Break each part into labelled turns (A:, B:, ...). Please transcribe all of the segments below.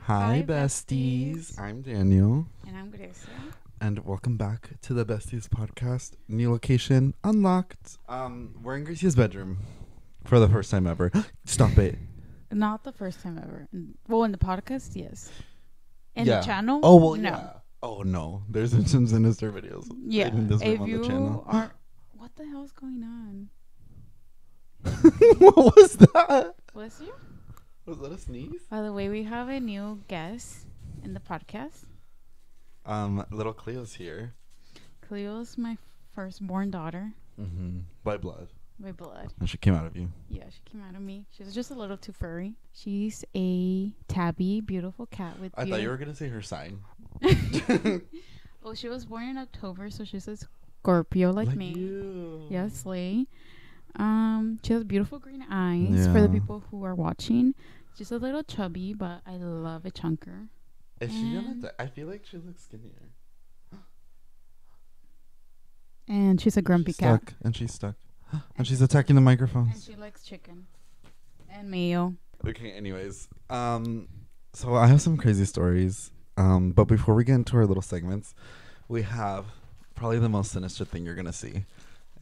A: Hi, besties. I'm Daniel.
B: And I'm Grecia.
A: And welcome back to the Besties podcast. New location unlocked. We're in Grecia's bedroom for the first time ever. Stop it.
B: Not the first time ever. Well, in the podcast, yes. In
A: Yeah.
B: the channel?
A: Oh, well,
B: no.
A: yeah. Oh, no. There's some sinister videos.
B: Yeah.
A: In this room
B: If
A: on the
B: you
A: channel.
B: are... What the hell is going on?
A: What was that?
B: Bless you.
A: Was that a sneeze?
B: By the way, we have a new guest in the podcast.
A: Little Cleo's here.
B: Cleo's my firstborn daughter.
A: Mm-hmm. By blood.
B: By blood.
A: And she came out of you.
B: Yeah, she came out of me. She's just a little too furry. She's a tabby, beautiful cat with
A: I thought you were going to say her sign.
B: Well, she was born in October, so she's a Scorpio like me.
A: You.
B: Yeah, slay. She has beautiful green eyes for the people who are watching. She's a little chubby, but I love a chunker.
A: Is she gonna I feel like she looks skinnier.
B: And she's a grumpy cat.
A: Stuck. And she's stuck. And she's attacking the
B: And
A: microphones.
B: she likes chicken. And mayo.
A: Okay, anyways. So I have some crazy stories. But before we get into our little segments, we have probably the most sinister thing you're gonna see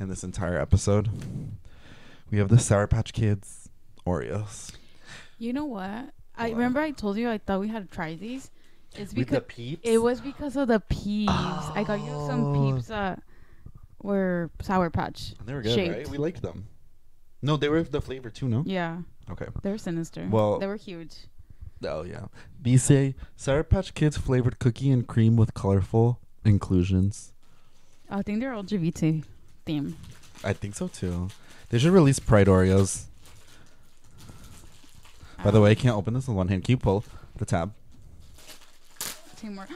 A: in this entire episode. We have the Sour Patch Kids Oreos.
B: You know what? I remember I told you I thought we had tried these. It's
A: With
B: because
A: the peeps?
B: it was because of the peeps. I got you some peeps that were Sour Patch.
A: They were good,
B: shaped.
A: right? We liked them. No, they were the flavor too, no?
B: Yeah.
A: Okay.
B: They were sinister.
A: Well,
B: they were huge.
A: Oh, yeah. Say Sour Patch Kids flavored cookie and cream with colorful inclusions.
B: I think they're LGBT theme.
A: I think so, too. They should release Pride Oreos. By the way, I can't open this with one hand. Can you pull the tab?
B: Teamwork.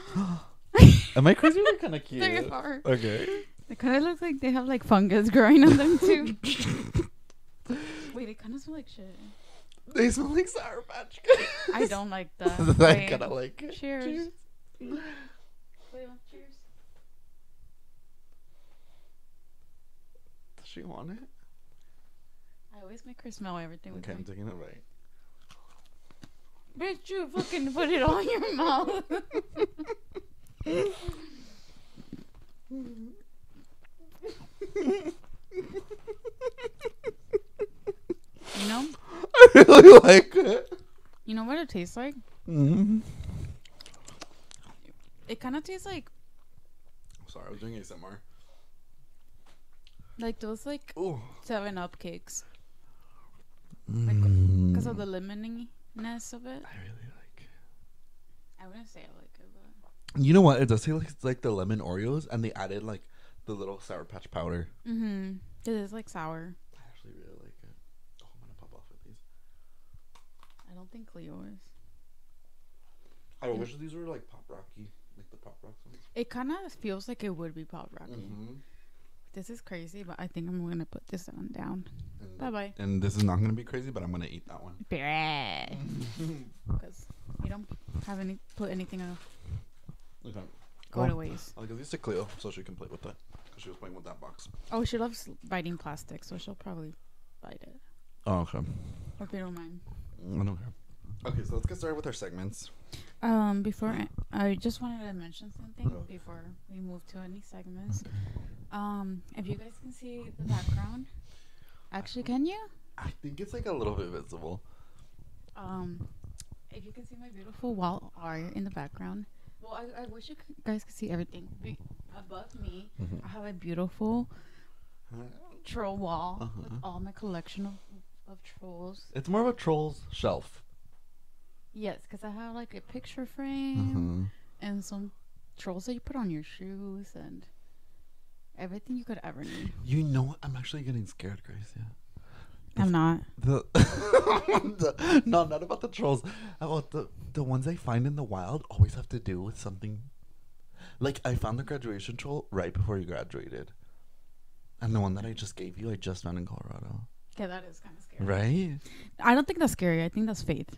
A: Am I crazy? They're kind of cute.
B: They are.
A: Okay.
B: They kind of look like they have like fungus growing on them too. Wait, they kind of smell like shit.
A: They smell like Sour Patch Kids.
B: I don't like that.
A: I kind of like it.
B: Cheers. Cheers. Cheers.
A: Does she want it?
B: I always make her smell everything.
A: Okay, I'm taking it right.
B: Bitch, you fucking put it all in your mouth. You know?
A: I really like it.
B: You know what it tastes like?
A: Mm-hmm.
B: It kind of tastes
A: Sorry, I was doing ASMR.
B: like those like
A: Ooh.
B: 7-Up cakes.
A: Mm.
B: Because of the lemoniness of it.
A: I really like it.
B: I wouldn't say I like it, but...
A: You know what? It does taste like it's like the lemon Oreos, and they added like the little Sour Patch powder.
B: Mm-hmm. It is like sour.
A: I actually really like it. Oh, I'm gonna pop off with these.
B: I don't think Cleo is.
A: I wish these were like Pop Rocky, like the Pop Rocks ones.
B: It kind of feels like it would be Pop Rocky.
A: Mm-hmm.
B: This is crazy, but I think I'm going to put this one down. Bye-bye.
A: And this is not gonna be crazy, but I'm gonna eat that one.
B: Because you don't put anything else.
A: Okay.
B: Go to waste.
A: I'll give these to Cleo so she can play with it. Because she was playing with that box.
B: Oh, she loves biting plastic, so she'll probably bite it.
A: Oh, okay.
B: Hope you don't mind.
A: I don't care. Okay, so let's get started with our segments.
B: Before I just wanted to mention something before we move to any segments. If you guys can see the background, actually, can you?
A: I think it's like a little bit visible.
B: If you can see my beautiful wall art in the background. Well, I wish you guys could see everything. Above me, I have a beautiful troll wall with all my collection of trolls.
A: It's more of a troll's shelf.
B: Yes, because I have like a picture frame and some trolls that you put on your shoes and everything you could ever need.
A: You know what? I'm actually getting scared, Gracia.
B: I'm not.
A: No, not about the trolls. About the ones I find in the wild always have to do with something. Like, I found the graduation troll right before you graduated. And the one that I just gave you, I just found in Colorado.
B: Yeah, that is kind of scary.
A: Right?
B: I don't think that's scary. I think that's faith.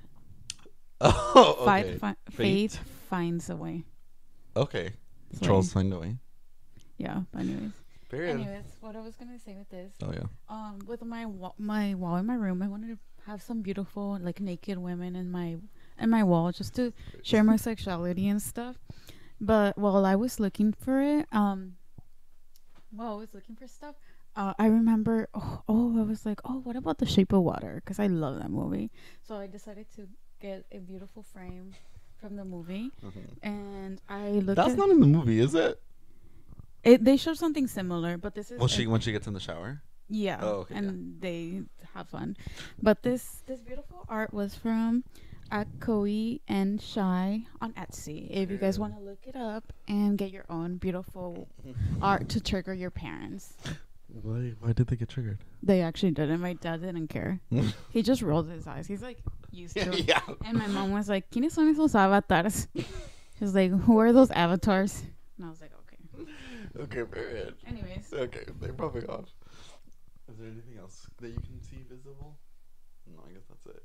A: Oh, okay.
B: Faith finds a way.
A: Okay.
B: So
A: Trolls find a way.
B: Yeah, but anyways.
A: Period.
B: Anyways, what I was gonna say with this.
A: Oh yeah.
B: With my wall in my room, I wanted to have some beautiful like naked women in my in my wall just to share my sexuality and stuff. But while I was looking for it, while I was looking for stuff, I remember, I was like, what about The Shape of Water? Because I love that movie. So I decided to get a beautiful frame from the movie. And I looked
A: That's not in the movie, is it?
B: They showed something similar, but this is...
A: Well, when she gets in the shower?
B: Yeah. Oh, okay, and they have fun. But this beautiful art was from Akoi and Shy on Etsy. If you guys want to look it up and get your own beautiful art to trigger your parents.
A: Why did they get triggered?
B: They actually didn't. My dad didn't care. He just rolled his eyes. He's like used to it. Yeah. And my mom was like, ¿Quiénes son esos avatars? She was like, who are those avatars? And I was like, okay.
A: Okay, period.
B: Anyways.
A: Okay, they're probably off. Is there anything else that you can see visible? No, I guess that's it.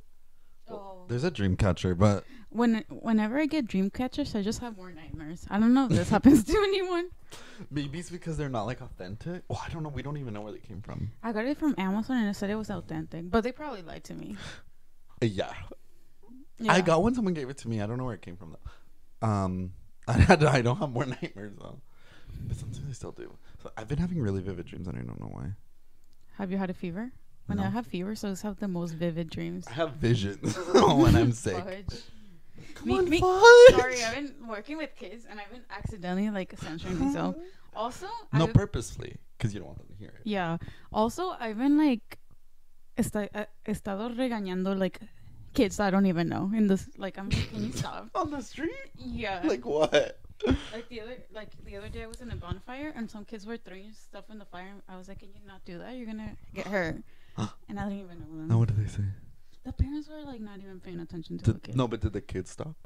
A: Well, there's a dream catcher, but
B: whenever I get dream catchers, I just have more nightmares. I don't know if this happens to anyone.
A: Maybe it's because they're not like authentic. Well, I don't know. We don't even know where they came from.
B: I got it from Amazon and it said it was authentic, but they probably lied to me.
A: Yeah. I got one. Someone gave it to me. I don't know where it came from though. I don't have more nightmares though, but sometimes I still do. So I've been having really vivid dreams and I don't know why.
B: Have you had a fever? When I have fever, so I have the most vivid dreams.
A: I have visions when I'm sick.
B: Fudge.
A: Come on, fudge.
B: Sorry, I've been working with kids and I've been accidentally like censoring myself. Also,
A: purposely, because you don't want them to hear it.
B: Yeah. Also, I've been like estado regañando like kids that I don't even know in this. Like, I'm like, can you stop?
A: On the street?
B: Yeah.
A: Like what?
B: Like the other day I was in a bonfire and some kids were throwing stuff in the fire. I was like, can you not do that? You're gonna get hurt. And I didn't even know them.
A: And what did they say?
B: The parents were like not even paying attention to the kids.
A: No, but did the kids stop?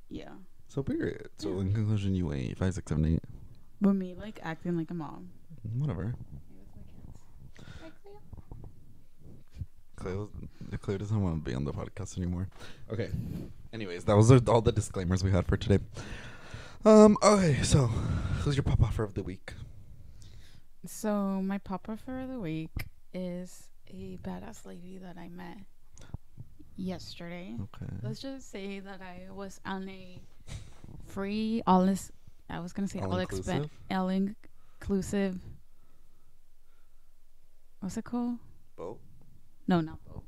B: Yeah.
A: So period. So in conclusion, you ate 5, 6, 7, 8.
B: But me like acting like a mom.
A: Whatever. Claire doesn't want to be on the podcast anymore. Okay. Anyways, that was all the disclaimers we had for today. Okay, so who's your pop offer of the week?
B: So my pop offer of the week is a badass lady that I met yesterday.
A: Okay.
B: Let's just say that I was on a free all-inclusive. What's it called?
A: Boat?
B: No, not boat.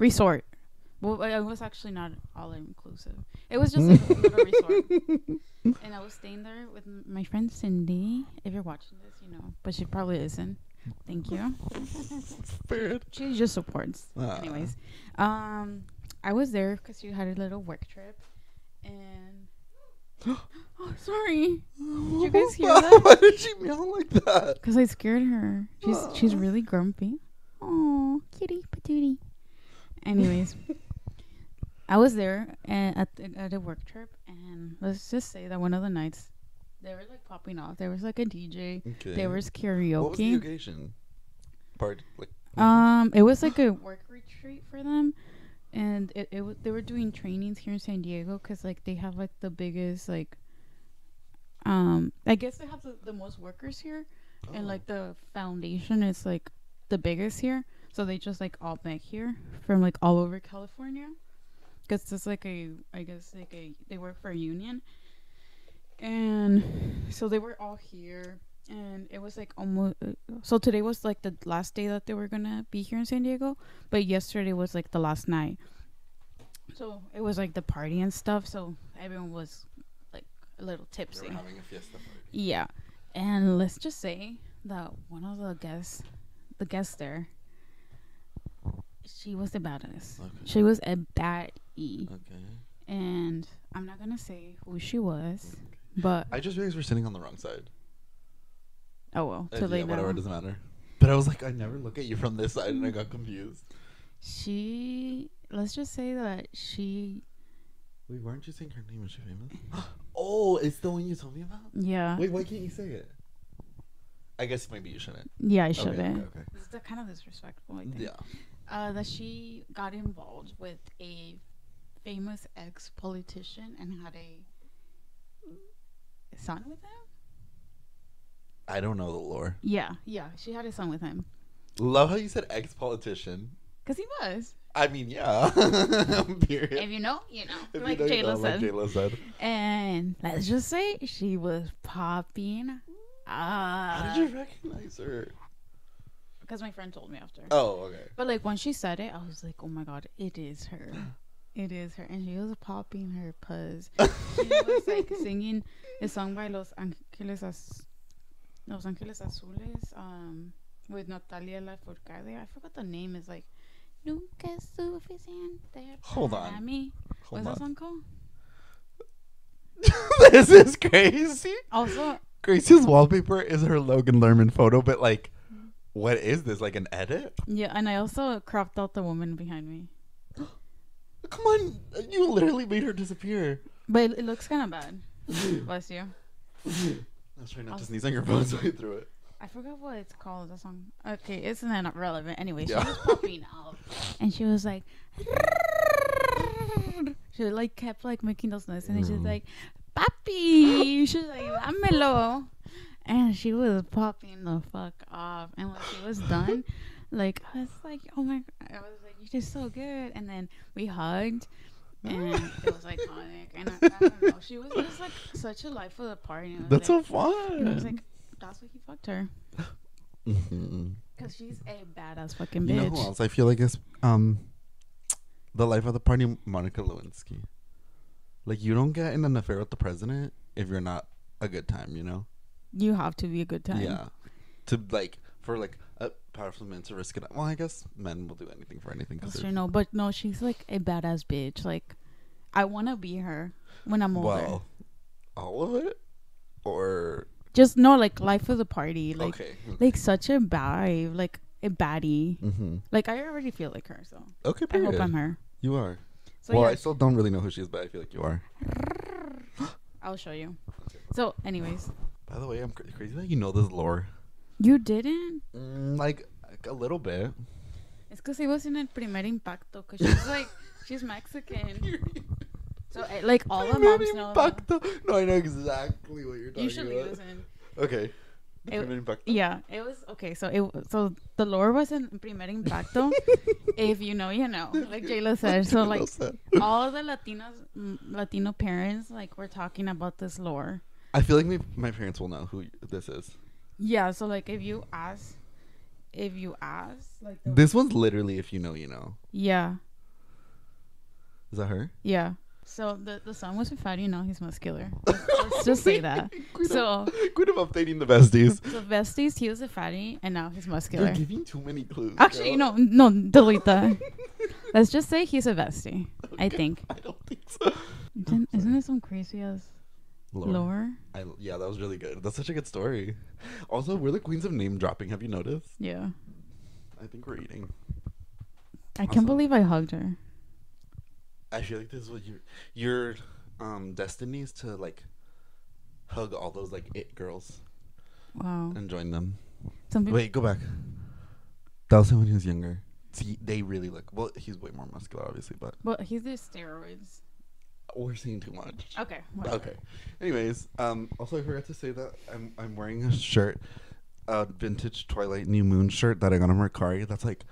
B: Resort. Well, it was actually not all-inclusive. It was just like a little resort. And I was staying there with my friend Cindy. If you're watching this, you know. But she probably isn't. Thank you.
A: Spirit.
B: She just supports. Anyways. I was there because she had a little work trip. And... oh, sorry. Did you guys hear that?
A: Why did she meow like that?
B: Because I scared her. She's really grumpy. Oh, kitty patootie. Anyways, I was there at a work trip, and let's just say that one of the nights they were like popping off. There was like a DJ. Okay. There was karaoke.
A: What was the occasion?
B: It was like a work retreat for them, and they were doing trainings here in San Diego because like they have like the biggest like I guess they have the most workers here, and like the foundation is like the biggest here. So they just like all met here from like all over California, because it's like they work for a union, and so they were all here, and it was like almost. So today was like the last day that they were gonna be here in San Diego, but yesterday was like the last night. So it was like the party and stuff. So everyone was like a little tipsy.
A: They were having a fiesta party.
B: Yeah, and let's just say that one of the guests there. She was the baddest. Okay. She was a baddie. Okay. And I'm not gonna say who she was, but
A: I just realized we're sitting on the wrong side.
B: Oh well, too late now.
A: Whatever, it doesn't matter. But I was like, I never look at you from this side, and I got confused.
B: Let's just say that she.
A: Wait, weren't you saying her name? Was she famous? Oh, it's the one you told me about.
B: Yeah.
A: Wait, why can't you say it? I guess maybe you shouldn't.
B: Yeah, I shouldn't.
A: Okay.
B: It's kind of disrespectful, I think.
A: Yeah.
B: That she got involved with a famous ex-politician and had a son with him.
A: I don't know the lore.
B: Yeah, she had a son with him.
A: Love how you said ex-politician.
B: Because he was.
A: I mean, yeah. Period.
B: If you know, you know.
A: If
B: Like
A: you know, you know,
B: J-Lo
A: like
B: said.
A: J-Lo said.
B: And let's just say she was popping.
A: How did you recognize her?
B: Because my friend told me after.
A: Oh, okay.
B: But like when she said it, I was like, oh my god, it is her. It is her. And she was popping her puzz. She was like singing a song by Los Angeles Azules, with Natalia Lafourcade. I forgot the name. Is like Nunca es suficiente
A: Hold
B: para
A: on.
B: mí.
A: Hold
B: What's that
A: on.
B: song called?
A: This is crazy.
B: Also,
A: Gracie's wallpaper is her Logan Lerman photo, but like, what is this? Like an edit?
B: yeah, and I also cropped out the woman behind me.
A: Come on, you literally made her disappear.
B: But it looks kind of bad. Bless you.
A: I was trying not to sneeze on your phone, so I threw it.
B: I forgot what it's called. The song. Okay, it's not relevant. Anyway, she
A: Yeah.
B: was popping up, and she was like, she like kept like making those noises, and then she was like, "Papi," she was like, "Dámelo," and she was popping the fuck off. And when she was done, like I was like, "Oh my!" I was like, "You're just so good," and then we hugged. And it was iconic, and I don't know. She was just like such a life of the party.
A: That's
B: like,
A: so fun.
B: and I was like, that's why he fucked her. Because she's a badass fucking
A: You
B: bitch.
A: know who else I feel like is the life of the party, Monica Lewinsky. Like, you don't get in an affair with the president if you're not a good time, you know?
B: You have to be a good time.
A: Yeah. To like, for like a powerful man to risk it. Well, I guess men will do anything for anything.
B: That's true, no, but no, she's like a badass bitch. Like, I want to be her when I'm older.
A: Well, all of it? Or.
B: Just no, like life of the party. Like,
A: Okay.
B: like such a vibe, like a baddie.
A: Mm-hmm.
B: Like I already feel like her, so
A: Okay,
B: I
A: period.
B: hope I'm her.
A: You are.
B: So
A: Well,
B: yeah,
A: I still don't really know who she is, but I feel like you are.
B: I'll show you. So, anyways,
A: By the way, I'm crazy that you know this lore.
B: you didn't.
A: Like a little bit.
B: It's because he was in el primer impacto. Cause she's like, she's Mexican. So like all the moms know.
A: Impacto. No, I know exactly what you're talking
B: Usually
A: about.
B: listen.
A: Okay. The
B: It-
A: primer impacto.
B: Yeah, it was okay. So the lore was in primer impacto. If you know, you know, like J-Lo said. So like all the Latino parents like were talking about this lore.
A: I feel like my parents will know who this is.
B: Yeah. So like if you ask, like
A: This one's literally if you know, you know.
B: yeah,
A: Is that her?
B: yeah. So the son was fat, you know, he's muscular. Let's just say that. So
A: Quit of updating the besties.
B: so besties, he was a fatty, and now he's
A: You're
B: muscular.
A: giving too many clues.
B: Actually,
A: girl.
B: no, delete that. Let's just say he's a bestie. I think.
A: I don't think so.
B: Isn't it some crazy ass lore?
A: Yeah, that was really good. That's such a good story. Also, we're the queens of name dropping. Have you noticed?
B: Yeah.
A: I think we're eating.
B: I can't believe I hugged her.
A: I feel like this is what your destiny is to like hug all those like it girls
B: Wow.
A: and join them.
B: Some people.
A: Wait, go back. That was him when he was younger. See, they really look. Well, he's way more muscular, obviously, but
B: But he's the steroids.
A: we're seeing too much.
B: Okay. Whatever.
A: Okay. Anyways, also I forgot to say that I'm wearing a shirt, a vintage Twilight New Moon shirt that I got on Mercari. That's like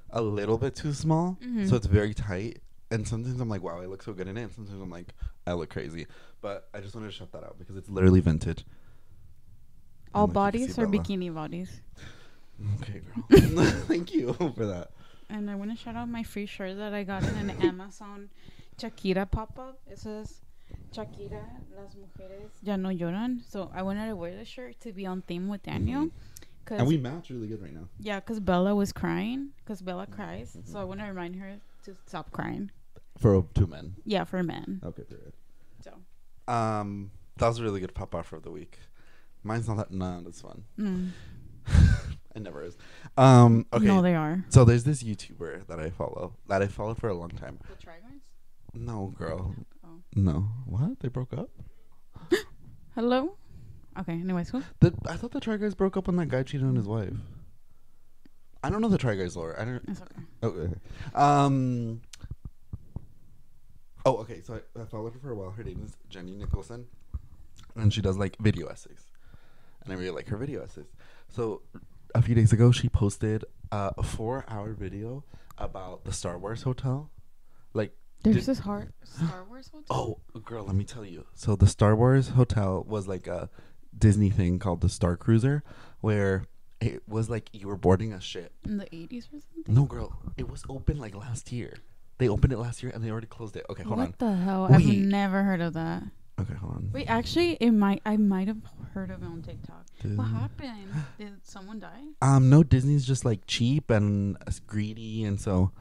A: a little bit too small,
B: Mhm.
A: so it's very tight. And sometimes I'm like, wow, I look so good in it. And sometimes I'm like, I look crazy. But I just wanted to shout that out because it's literally vintage.
B: All
A: And, like, you can
B: bodies
A: see
B: or
A: Bella.
B: bikini bodies.
A: Okay, girl. Thank you for that.
B: And I want to shout out my free shirt that I got in an Amazon Shakira pop-up. It says, Shakira, las mujeres ya no lloran. So I wanted to wear the shirt to be on theme with Daniel. Cause,
A: And we match really good right now.
B: yeah, because Bella was crying. Because Bella cries. So I want to remind her to stop crying.
A: For two men.
B: Yeah, for men.
A: Okay, period.
B: So.
A: That was a really good pop off of the week. Mine's not as fun. It never is. Okay.
B: No, they are.
A: So there's this YouTuber that I followed for a long time.
B: The Try Guys?
A: No, girl.
B: Oh.
A: No. What? They broke up?
B: Hello? Okay, anyways, who?
A: I thought the Try Guys broke up when that guy cheated on his wife. I don't know the Try Guys lore. I don't.
B: It's okay.
A: Okay. Oh, okay. So I followed her for a while. Her name is Jenny Nicholson, and she does like video essays, and I really like her video essays. So a few days ago she posted a 4-hour video about the Star Wars hotel. Like,
B: There's this Star Wars hotel.
A: oh, girl, let me tell you. So the Star Wars hotel was like a Disney thing called the Star Cruiser, where it was like you were boarding a ship
B: In the 80s or something?
A: No, girl, it was open like last year. They opened it last year and they already closed it. Okay, hold on.
B: What the hell?
A: Wait.
B: I've never heard of that.
A: Okay, hold on.
B: Wait, actually, I might have heard of it on TikTok. What happened? Did someone die?
A: No, Disney's just like cheap and greedy, and so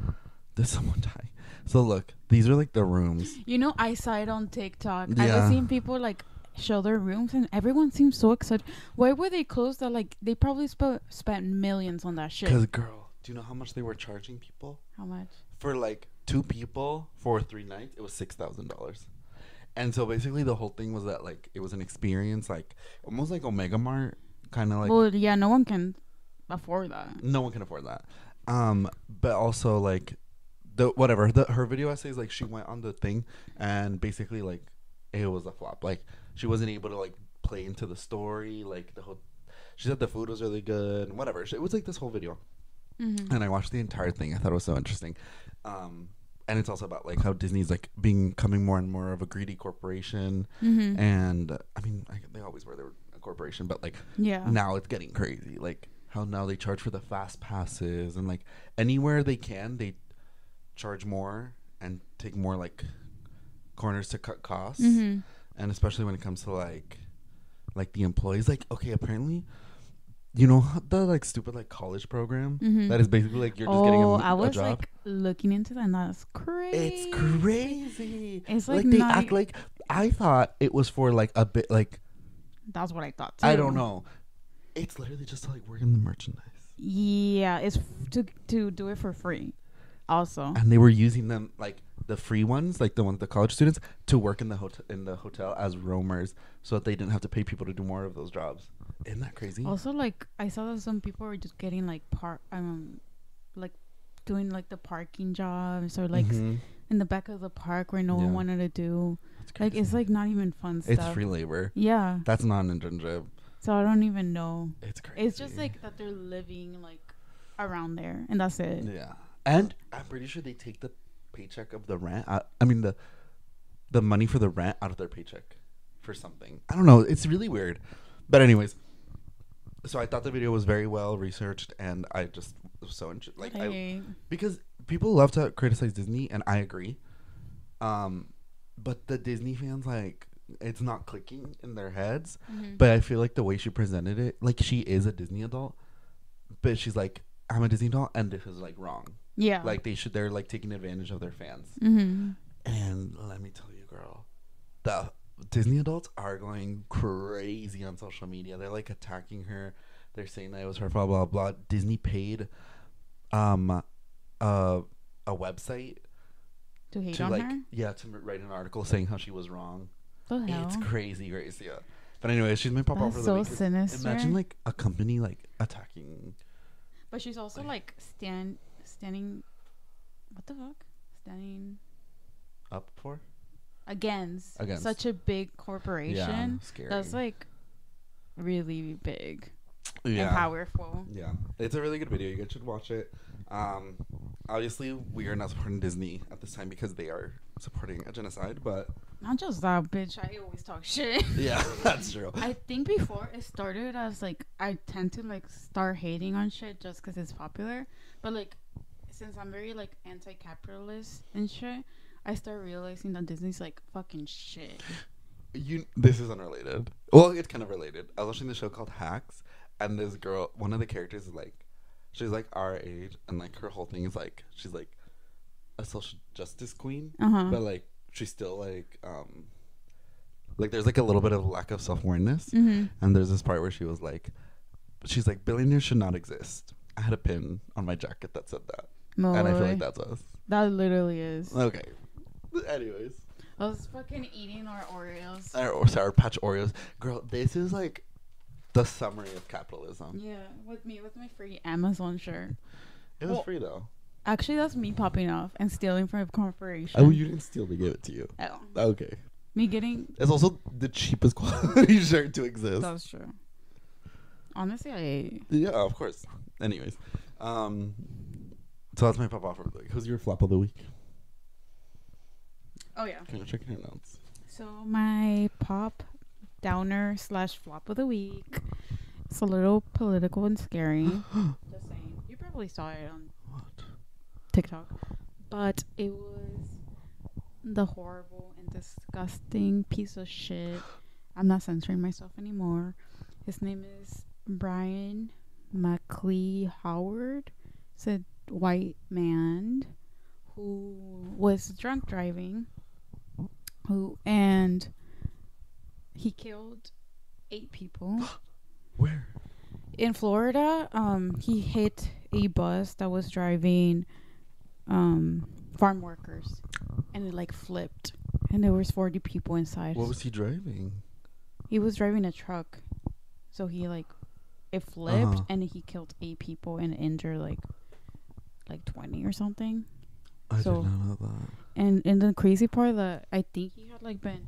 A: did someone die? So look, these are like the rooms.
B: You know, I saw it on TikTok. I
A: Yeah.
B: was seeing people like show their rooms, and everyone seems so excited. Why were they closed? That like they probably spent millions on that shit.
A: Cause girl, do you know how much they were charging people
B: How much?
A: for like 2 people for 3 nights? It was $6,000. And so basically the whole thing was that like it was an experience, like almost like Omega Mart, kind of like.
B: Well, yeah, no one can afford that.
A: No one can afford that. But also like her video essays, like she went on the thing and basically like it was a flop. Like she wasn't able to like play into the story. Like she said the food was really good and whatever. It was like this whole video,
B: Mm-hmm.
A: and I watched the entire thing. I thought it was so interesting. And it's also about like how Disney's like becoming more and more of a greedy corporation.
B: Mm-hmm.
A: And I mean, they always were. They were a corporation, but like
B: Yeah.
A: now it's getting crazy. Like how now they charge for the fast passes and like anywhere they can, they charge more and take more like corners to cut costs.
B: Mm-hmm.
A: And especially when it comes to like the employees. Like, okay, apparently, you know the like stupid like college program
B: Mm-hmm.
A: that is basically like you're just getting a
B: I was
A: job.
B: like looking into that, and that's crazy.
A: It's crazy.
B: It's like
A: they
B: not
A: act like I thought it was for like a bit like
B: That's what I thought too.
A: I don't know. It's literally just to like work in the merchandise.
B: Yeah, it's to do it for free. Also,
A: And they were using them like the free ones, like the college students, to work in the hotel as roamers, so that they didn't have to pay people to do more of those jobs. Isn't that crazy?
B: also like I saw that some people were just getting like like doing like the parking jobs or like
A: Mhm.
B: in the back of the park where no one
A: Yeah.
B: wanted to do.
A: That's
B: Like
A: crazy.
B: it's like not even fun stuff.
A: It's free labor.
B: Yeah,
A: That's not an internship.
B: so I don't even know.
A: It's crazy.
B: It's just like that they're living like around there, and that's it.
A: Yeah, and I'm pretty sure they take the paycheck of the rent. I mean the money for the rent out of their paycheck for something. I don't know. It's really weird. But anyways, so I thought the video was very well researched, and I just was so interested. Like because people love to criticize Disney, and I agree. But the Disney fans, like, it's not clicking in their heads.
B: Mhm.
A: But I feel like the way she presented it, like, she is a Disney adult, but she's like, I'm a Disney adult, and this is like wrong.
B: Yeah,
A: Like they're like taking advantage of their fans.
B: Mm-hmm.
A: And let me tell you, girl, the Disney adults are going crazy on social media. They're like attacking her. They're saying that it was her fault, blah blah. Disney paid a website
B: To hate
A: to
B: on
A: like
B: her.
A: to write an article saying how she was wrong.
B: The hell?
A: It's crazy, Gracia. But anyway, she's been pop off
B: That's
A: for the
B: so
A: week.
B: sinister.
A: Imagine like a company like attacking.
B: But she's also like standing. What the fuck? Standing
A: Up for
B: against
A: Against.
B: such a big corporation.
A: scary.
B: That's like really big
A: yeah.
B: and powerful.
A: Yeah, it's a really good video. You guys should watch it. Obviously, we are not supporting Disney at this time because they are supporting a genocide. But
B: Not just that, bitch. I always talk shit.
A: yeah, that's true.
B: I think before it started as like I tend to like start hating on shit just because it's popular. But like since I'm very like anti-capitalist and shit, I start realizing that Disney's like fucking shit.
A: This is unrelated. Well, it's kind of related. I was watching the show called Hacks, and this girl, one of the characters is like, she's like our age, and like her whole thing is like she's like a social justice queen, but like she's still like there's like a little bit of lack of self-awareness.
B: Mm-hmm.
A: And there's this part where she's like billionaires should not exist. I had a pin on my jacket that said that, and I feel like that's us.
B: That literally is.
A: Okay. Anyways,
B: I was fucking eating our Oreos.
A: or Sour Patch Oreos, girl. This is like the summary of capitalism.
B: Yeah, with my free Amazon shirt.
A: It was free though.
B: Actually, that's me popping off and stealing from a corporation.
A: Oh, you didn't steal. They gave it to you.
B: Oh.
A: Okay.
B: Me getting.
A: It's also the cheapest quality shirt to exist.
B: That's true. Honestly, I
A: Yeah, of course. Anyways, so that's my pop off. Like, who's your flop of the week?
B: Oh yeah.
A: Can you check your notes?
B: So my pop downer slash flop of the week. It's a little political and scary. Just saying. You probably saw it on
A: What?
B: TikTok, but it was the horrible and disgusting piece of shit. I'm not censoring myself anymore. His name is Brian McLeod Howard. It's a white man who was drunk driving, and he killed 8 people
A: Where?
B: in Florida. He hit a bus that was driving farm workers, and it like flipped, and there was 40 people inside.
A: What was he driving?
B: He was driving a truck, so he like it flipped, and he killed 8 people and injured like 20 or something.
A: I
B: So-
A: did not know that.
B: And the crazy part that I think he had like been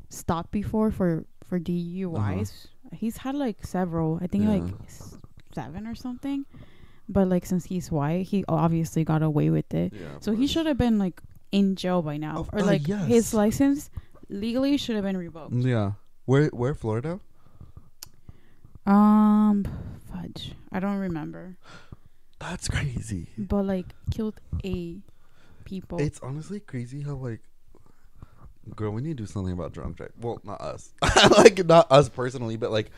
B: stopped before for DUIs. He's had like several. I think
A: Yeah.
B: like 7 or something. But like since he's white, he obviously got away with it.
A: Yeah.
B: So he should have been like in jail by now, or like
A: yes.
B: his license legally should have been revoked.
A: Yeah. Where Florida?
B: Fudge. I don't remember.
A: That's crazy.
B: But like killed 8 people.
A: It's honestly crazy how like, girl, we need to do something about drunk driving. Well, not us, like not us personally, but like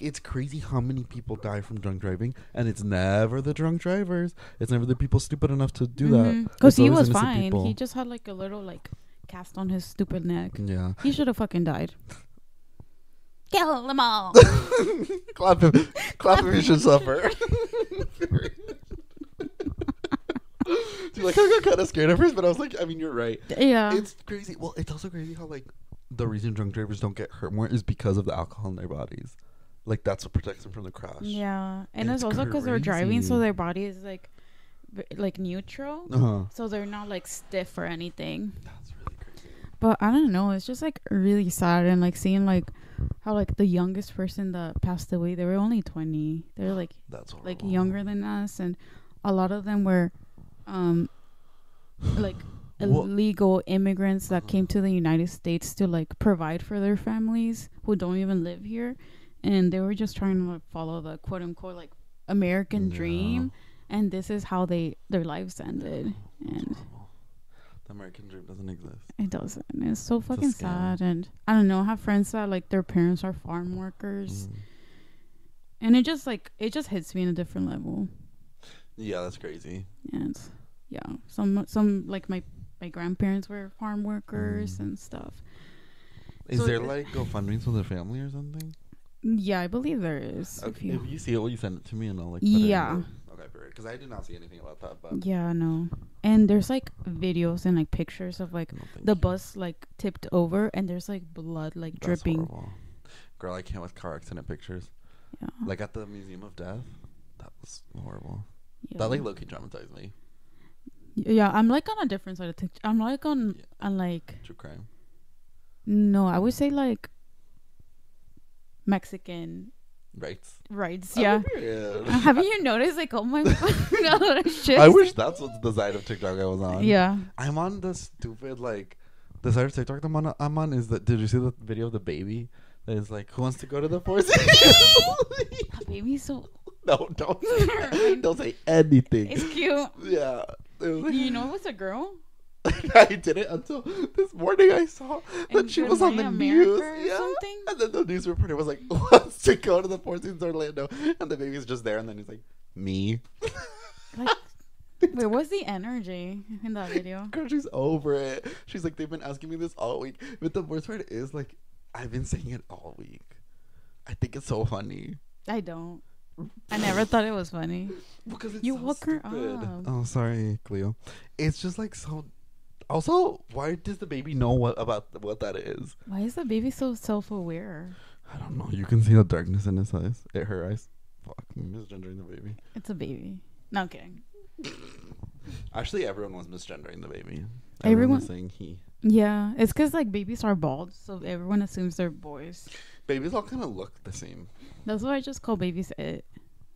A: it's crazy how many people die from drunk driving, and it's never the drunk drivers. It's never the people stupid enough to do that.
B: Because
A: It's
B: he
A: always
B: was
A: innocent
B: fine.
A: people.
B: He just had like a little like cast on his stupid neck.
A: Yeah.
B: He should have fucking died. Kill them all.
A: Clap him. Clap him. He should suffer. Dude, like I got kind of scared at first, but I was like, I mean, you're right.
B: Yeah.
A: It's crazy. Well, it's also crazy how like the reason drunk drivers don't get hurt more is because of the alcohol in their bodies. Like that's what protects them from the crash.
B: Yeah, and it's
A: It's
B: also because they're driving, so
A: crazy.
B: their body is like neutral, so they're not like stiff or anything.
A: That's really crazy.
B: But I don't know, it's just like really sad, and like seeing like how like the youngest person that passed away, they were only 20. They're like
A: That's horrible.
B: like younger than us, and a lot of them were like illegal immigrants that came to the United States to like provide for their families who don't even live here, and they were just trying to like, follow the quote unquote like American dream, and this is how their lives ended. And
A: the American dream doesn't exist.
B: it doesn't. It's so fucking
A: scam.
B: sad. And I don't know, I have friends that like their parents are farm workers, and it just hits me in a different level.
A: Yeah, that's crazy.
B: And yeah, some like my grandparents were farm workers and stuff.
A: Is
B: So-
A: there like GoFundMe's for the family or something?
B: Yeah, I believe there is.
A: If
B: If you,
A: you see it, will you send it to me and I'll like.
B: Yeah.
A: Okay, because I did not see anything about that. But
B: yeah, no. And there's like videos and like pictures of like
A: no, thank
B: the
A: you.
B: bus like tipped over, and there's like blood like
A: That's
B: dripping.
A: horrible. Girl, I can't with car accident pictures.
B: Yeah.
A: Like at the Museum of Death, that was horrible.
B: Yeah.
A: That like low-key traumatized me.
B: Yeah, I'm like on a different side of TikTok. I'm like on like
A: True crime.
B: no, I would say like Mexican
A: Rights.
B: rights. Yeah.
A: Period.
B: Haven't you noticed like oh my god, shit?
A: I wish that's what the side of TikTok I was on.
B: Yeah.
A: I'm on the stupid like the side of TikTok I'm on is that did you see the video of the baby that is like who wants to go to the Four Seasons?
B: That baby's so
A: No, don't say anything.
B: it's cute.
A: Yeah. It was like,
B: You know it was a girl?
A: I didn't until this morning I saw that
B: In
A: she
B: Good
A: was on the
B: Morning
A: news.
B: America or
A: Yeah.
B: something?
A: And then the news reporter was like, wants to go to the Four Seasons Orlando. And the baby's just there. And then he's like, me.
B: Like, where was the energy in that video?
A: Girl, she's over it. She's like, they've been asking me this all week. But the worst part is, like, I've been saying it all week. I think it's so funny.
B: I don't. I never thought it was funny.
A: Because it's
B: You
A: so
B: woke her
A: stupid.
B: up.
A: Oh, sorry, Cleo. It's just like so. Also, why does the baby know what that is?
B: Why is the baby so self-aware?
A: I don't know. You can see the darkness in his eyes. Her eyes. Fuck, I'm misgendering the baby.
B: It's a baby. No, I'm kidding.
A: Actually, everyone was misgendering the baby.
B: Everyone-
A: was saying he.
B: Yeah, it's because like babies are bald, so everyone assumes they're boys.
A: Babies all kind of look the same.
B: That's why I just call babies it.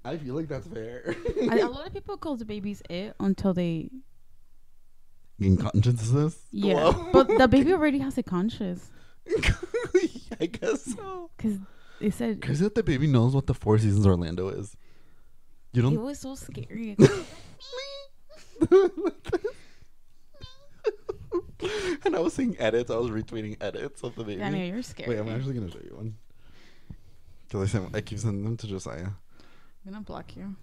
A: I feel like that's fair.
B: A lot of people call the babies it until they.
A: In consciousness?
B: Yeah.
A: Whoa.
B: But the baby already has a conscience.
A: I guess so.
B: Because they said.
A: Crazy that the baby knows what the Four Seasons Orlando is. You
B: It
A: don't.
B: was so scary.
A: And I was seeing edits. I was retweeting edits of the baby.
B: Daniel, you're scary.
A: Wait, I'm actually gonna show you one. Because I keep sending them to Josiah.
B: I'm gonna block you.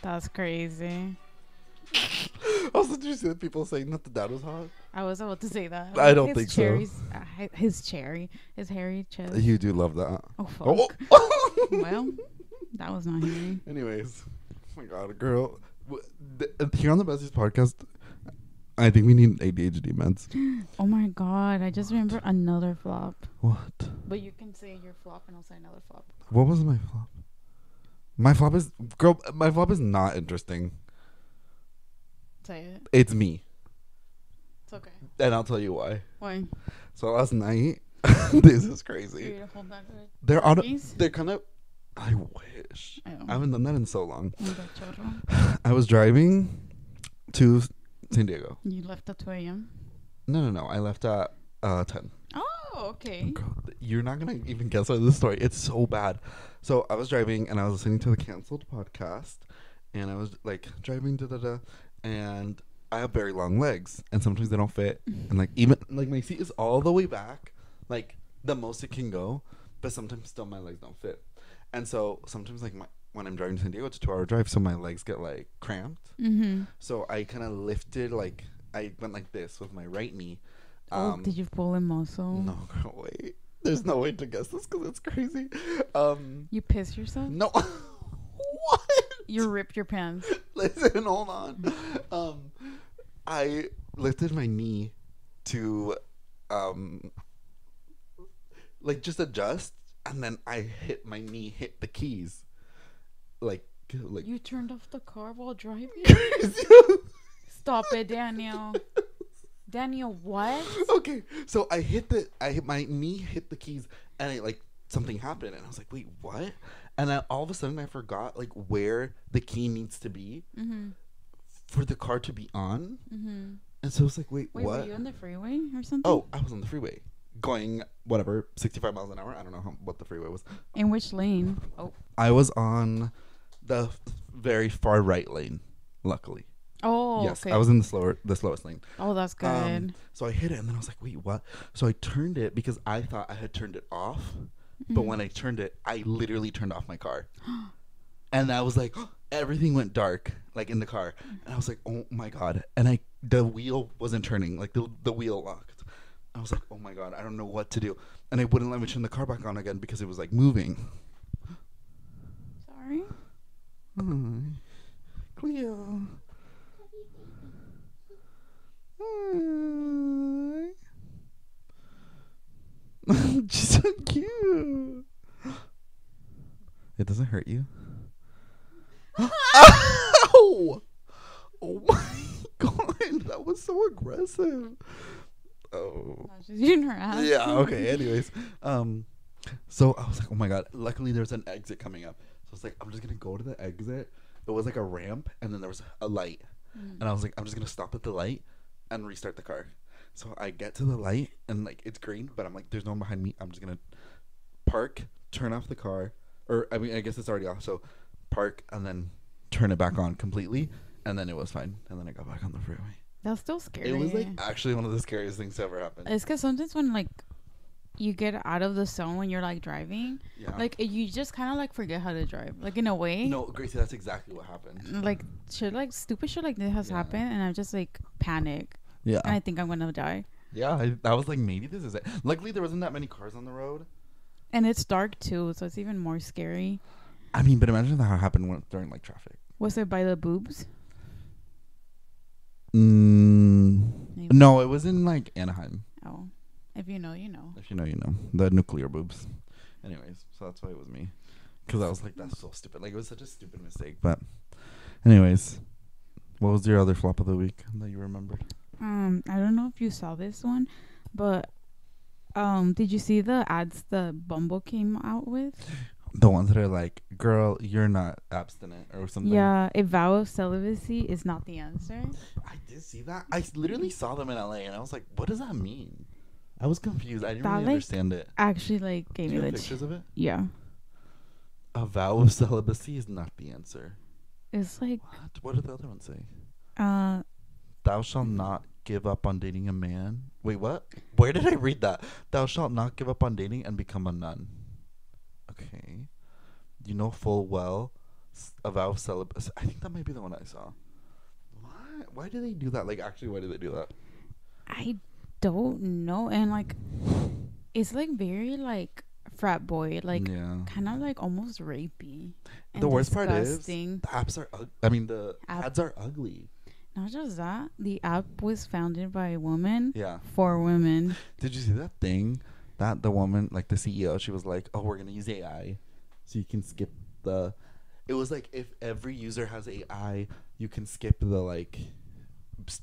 B: That's crazy.
A: Also, did you see the people saying that the dad was hot?
B: I was about to say that.
A: I don't think so.
B: His hairy chest.
A: You do love that.
B: Oh fuck.
A: Oh.
B: Well, that was not hairy.
A: Anyways, oh my god, girl. Here on the Besties podcast, I think we need ADHD meds.
B: Oh my god, I just remember another flop.
A: What?
B: But you can say your flop and I'll say another flop.
A: What was my flop? My flop is not interesting.
B: Say it.
A: It's me.
B: It's okay.
A: And I'll tell you why.
B: Why?
A: So last night, this is crazy.
B: You're gonna hold back the
A: They're on.
B: cookies?
A: They're kind of. I wish.
B: I know.
A: I haven't done that in so long.
B: Oh, the children.
A: I was driving to San Diego.
B: You left at 2 a.m.
A: No. I left at 10.
B: Oh, okay.
A: Girl, you're not gonna even guess what this story. It's so bad. So I was driving and I was listening to the canceled podcast, and I was like driving and I have very long legs, and sometimes they don't fit, and like even like my seat is all the way back, like the most it can go, but sometimes still my legs don't fit, and so sometimes like when I'm driving to San Diego, it's a 2-hour drive, so my legs get like cramped.
B: Mm-hmm.
A: So I kind of lifted, like I went like this with my right knee.
B: Did you pull a muscle?
A: No, girl, wait. There's no way to guess this because it's crazy.
B: You pissed yourself?
A: No. What?
B: You ripped your pants.
A: Listen, hold on. I lifted my knee to, like just adjust, and then my knee hit the keys. Like.
B: You turned off the car while driving? Stop it, Daniel. Daniel, what?
A: Okay, so my knee hit the keys, and something happened, and I was like, wait, what? And then all of a sudden I forgot like where the key needs to be for the car to be on. Mm-hmm. And so I was like, wait, what?
B: Were you on the freeway or something?
A: Oh, I was on the freeway going whatever 65 miles an hour. I don't know what the freeway was.
B: In which lane? Oh,
A: I was on the very far right lane, luckily.
B: Oh,
A: yes,
B: okay.
A: I was in the slowest lane.
B: Oh, that's good.
A: So I hit it, and then I was like, wait, what? So I turned it because I thought I had turned it off. But when I turned it, I literally turned off my car. And I was like, everything went dark, like in the car. And I was like, oh my God. And the wheel wasn't turning, like the wheel locked. I was like, oh my God, I don't know what to do. And it wouldn't let me turn the car back on again because it was like moving.
B: Sorry.
A: Cleo. She's so cute. It doesn't hurt you. Ow! Oh my God, that was so aggressive. Oh.
B: She's eating her ass.
A: Yeah. Okay. Anyways, so I was like, oh my God. Luckily, there's an exit coming up. So I was like, I'm just gonna go to the exit. It was like a ramp, and then there was a light, and I was like, I'm just gonna stop at the light and restart the car. So I get to the light, and like it's green, but I'm like, there's no one behind me. I'm just gonna park, turn off the car, or I mean, I guess it's already off. So park and then turn it back on completely, and then it was fine. And then I got back on the freeway.
B: That's still scary.
A: It was like actually one of the scariest things to ever happen.
B: It's because sometimes when like you get out of the zone when you're like driving, like you just kind of like forget how to drive, like in a way.
A: No, Gracie, that's exactly what happened.
B: Like shit, like stupid shit like this has happened, and I just like panic.
A: Yeah.
B: And I think I'm gonna die.
A: Yeah, I was like, maybe this is it. Luckily, there wasn't that many cars on the road.
B: And it's dark too, so it's even more scary.
A: I mean, but imagine how it happened during like traffic.
B: Was it by the boobs?
A: No, it was in like Anaheim.
B: Oh, if you know, you know.
A: If you know, you know. The nuclear boobs. Anyways, so that's why it was me. Because I was like, that's so stupid. Like, it was such a stupid mistake. But anyways, What was your other flop of the week that you remembered?
B: I don't know if you saw this one, but did you see the ads that Bumble came out with?
A: The ones that are like, girl, you're not abstinent or something.
B: Yeah, a vow of celibacy is not the answer.
A: I did see that. I literally saw them in LA and I was like, what does that mean? I was confused. I didn't
B: That,
A: really
B: like,
A: understand it.
B: Actually, like,
A: Do
B: gave
A: you
B: me
A: have
B: the
A: pictures of it?
B: yeah.
A: A vow of celibacy is not the answer.
B: It's like
A: What did the other one say?
B: uh
A: Thou shalt not give up on dating a man. Wait, what? Where did I read that? Thou shalt not give up on dating and become a nun. Okay. You know full well a vow of celibacy. I think that might be the one I saw. What? Why do they do that? Like, actually, why do they do that?
B: I don't know, and like it's like very like frat boy, like
A: Yeah.
B: kind of like almost rapey. And
A: The worst part is
B: disgusting.
A: the apps are. The
B: App.
A: ads are ugly.
B: Not just that, the app was founded by a woman
A: Yeah.
B: for women.
A: Did you see that thing? That the woman, like the CEO, she was like, "Oh, we're gonna use AI, so you can skip the." It was like if every user has AI, you can skip the like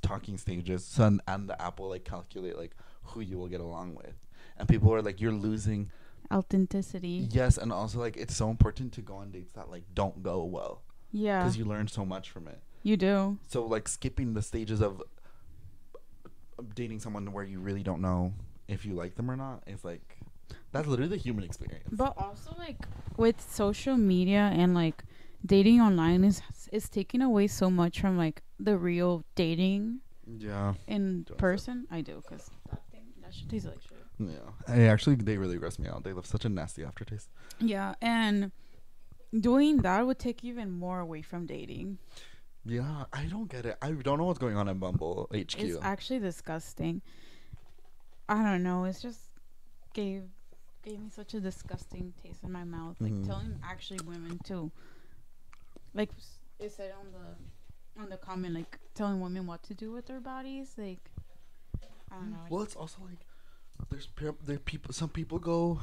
A: talking stages. So and the app will like calculate like who you will get along with. And people were like, "You're losing
B: Authenticity.
A: yes," and also like it's so important to go on dates that like don't go well
B: Yeah,
A: because you learn so much from it.
B: you do.
A: So like skipping the stages of dating someone where you really don't know if you like them or not is like that's literally the human experience.
B: But also like with social media and like dating online is taking away so much from like the real dating
A: Yeah.
B: in
A: Do you want
B: person. I do, because that should taste like shit.
A: Yeah. They really gross me out. They have such a nasty aftertaste.
B: Yeah, and doing that would take even more away from dating.
A: Yeah, I don't get it. I don't know what's going on in Bumble HQ.
B: It's actually disgusting. I don't know. It's just gave me such a disgusting taste in my mouth. Like telling actually women to, like it said on the comment, like telling women what to do with their bodies. Like I don't know.
A: Well, it's also like there people. Some people go,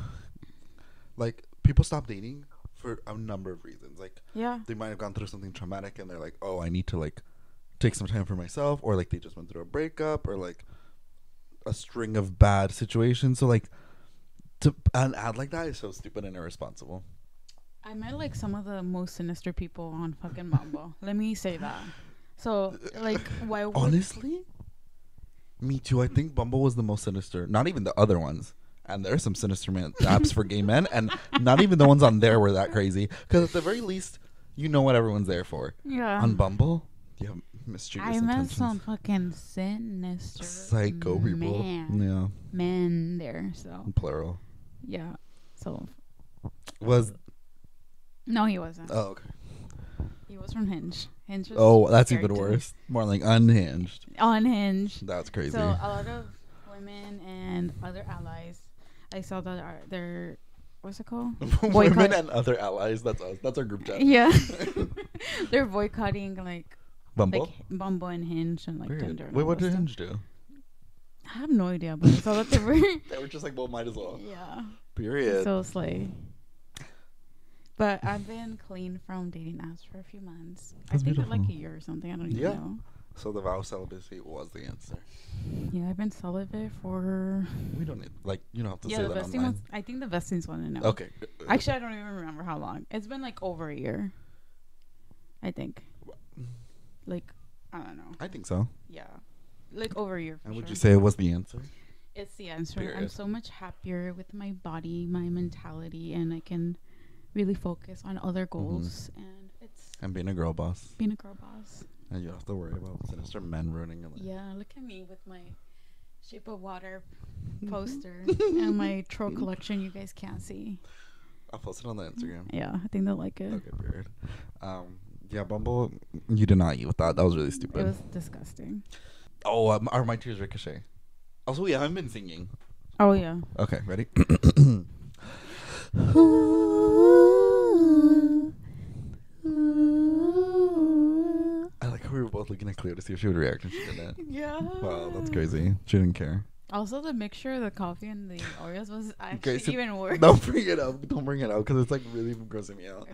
A: like people stop dating for a number of reasons. Like
B: Yeah.
A: they might have gone through something traumatic and they're like, oh, I need to like take some time for myself, or like they just went through a breakup, or like a string of bad situations. So like to an ad like that is so stupid and irresponsible.
B: I met like some of the most sinister people on fucking Bumble. Let me say that. So like, why would
A: Honestly, me too. I think Bumble was the most sinister. Not even the other ones. And there's some sinister apps for gay men, and not even the ones on there were that crazy. Because at the very least, you know what everyone's there for.
B: Yeah.
A: On Bumble, you have mischievous
B: I met
A: intentions.
B: some fucking sinister
A: Psycho people. Yeah.
B: men there. So
A: Plural.
B: yeah. So no, he wasn't.
A: Oh, okay.
B: He was from Hinge. Hinge was
A: Oh, that's even
B: character.
A: worse. More like unhinged.
B: Unhinged.
A: That's crazy.
B: So a lot of women and other allies, I saw that they're what's it called?
A: Women and other allies. That's us. That's our group chat.
B: Yeah. They're boycotting like
A: Bumble.
B: Bumble and Hinge and like
A: Period.
B: Tinder. and
A: Wait,
B: all
A: what
B: that
A: did
B: stuff.
A: Hinge do?
B: I have no idea, but I saw that they were.
A: They were just like, well, might as well.
B: Yeah.
A: Period.
B: So slay. But I've been clean from dating apps for a few months.
A: That's
B: I think
A: beautiful.
B: like a year or something. I don't even
A: Yeah.
B: know.
A: So the vow of celibacy was the answer.
B: Yeah, I've been celibate for.
A: We don't need, like, you don't have to
B: Yeah,
A: say
B: the
A: that
B: vesting
A: online.
B: ones. I think the vestings want to know.
A: Okay.
B: Actually, I don't even remember how long. It's been like over a year. I think. Like, I don't know.
A: I think so.
B: Yeah, like over a year. For
A: And would
B: sure.
A: you say it was the answer?
B: It's the answer? I'm
A: Period.
B: so much happier with my body, my mentality, and I can really focus on other goals. And it's
A: And being a girl boss.
B: being a girl boss.
A: And you don't have to worry about sinister men ruining your life.
B: Yeah, look at me with my Shape of Water poster and my troll collection. You guys can't see.
A: I'll post it on the Instagram.
B: Yeah, I think they'll like it.
A: Okay, period. Yeah, Bumble, you did not eat with that. That was really
B: It
A: stupid.
B: was disgusting.
A: Oh, are my tears ricochet? Also, we haven't been singing.
B: Oh yeah.
A: Okay, ready? I like how we were both looking at Cleo to see if she would react, and she didn't.
B: Yeah.
A: Wow, that's crazy. She didn't care.
B: Also, the mixture of the coffee and the Oreos was actually
A: Okay, so
B: even worse.
A: Don't bring it up. Don't bring it up because it's like really grossing me out.
B: Okay.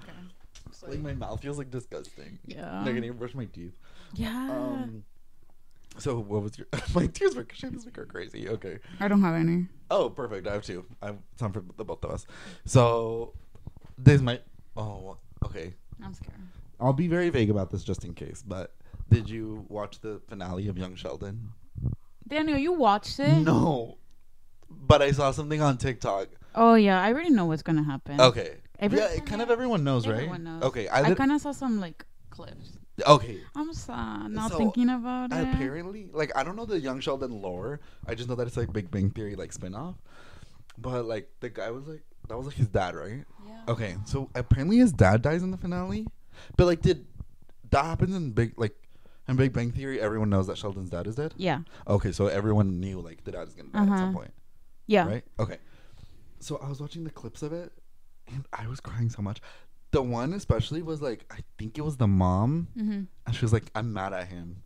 A: Like my mouth feels like disgusting.
B: Yeah.
A: Like I need to brush my teeth.
B: Yeah.
A: So what was your my tears for this week are crazy. Okay.
B: I don't have any.
A: Oh, perfect. I have two. I have time for the both of us. So this might. Oh, okay.
B: I'm scared.
A: I'll be very vague about this just in case. But did you watch the finale of Young Sheldon?
B: Daniel, you watched it?
A: No, but I saw something on TikTok.
B: Oh yeah, I already know what's gonna happen.
A: Okay. Kind of everyone knows, right?
B: Everyone knows.
A: Okay.
B: I kind of saw some like clips.
A: Okay.
B: I'm sad now
A: So,
B: thinking about it.
A: Apparently, like I don't know the Young Sheldon lore. I just know that it's like Big Bang Theory like spinoff. But like the guy was like that was like his dad, right?
B: Yeah.
A: Okay. So apparently his dad dies in the finale. But like did that happen in Big Bang Theory? Everyone knows that Sheldon's dad is dead?
B: Yeah.
A: Okay, so everyone knew like the dad is gonna die at some point.
B: Yeah.
A: Right? Okay. So I was watching the clips of it and I was crying so much. The one especially was like I think it was the mom and she was like, I'm mad at him.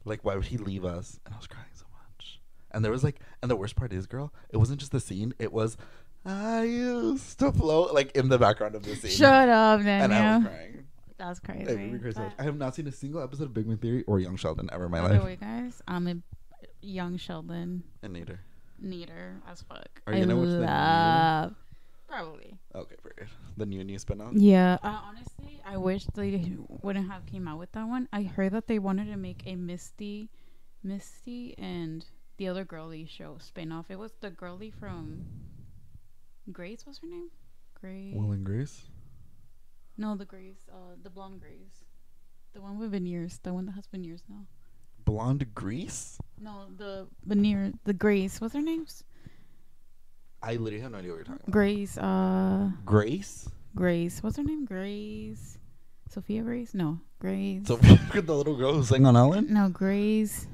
A: Like why would he leave us? And I was crying so much. And there was like and the worst part is, girl, it wasn't just the scene, it was I used to float like in the background of the scene.
B: Shut up, Daniel.
A: And I was crying.
B: That's crazy.
A: It made me cry so much. I have not seen a single episode of Big Bang Theory or Young Sheldon ever in my
B: By
A: life.
B: the way, guys, I'm a Young Sheldon
A: And neither.
B: neater as fuck.
A: Are you gonna watch the
B: love probably.
A: Okay, very good. The new spinoff?
B: Yeah. Honestly, I wish they wouldn't have came out with that one. I heard that they wanted to make a Misty and the other girly show spin-off. It was the girly from Grace. What's her name? Grace.
A: Will and Grace?
B: No, the Grace. The blonde Grace. The one with veneers. The one that has veneers now.
A: Blonde Grease?
B: No, the veneer. The Grace. What's her name?
A: I literally have no idea what you're talking about.
B: Grace.
A: Grace?
B: Grace. What's her name? Grace. Sophia Grace? No. Grace.
A: So the little girl who sang on Ellen?
B: No, Grace.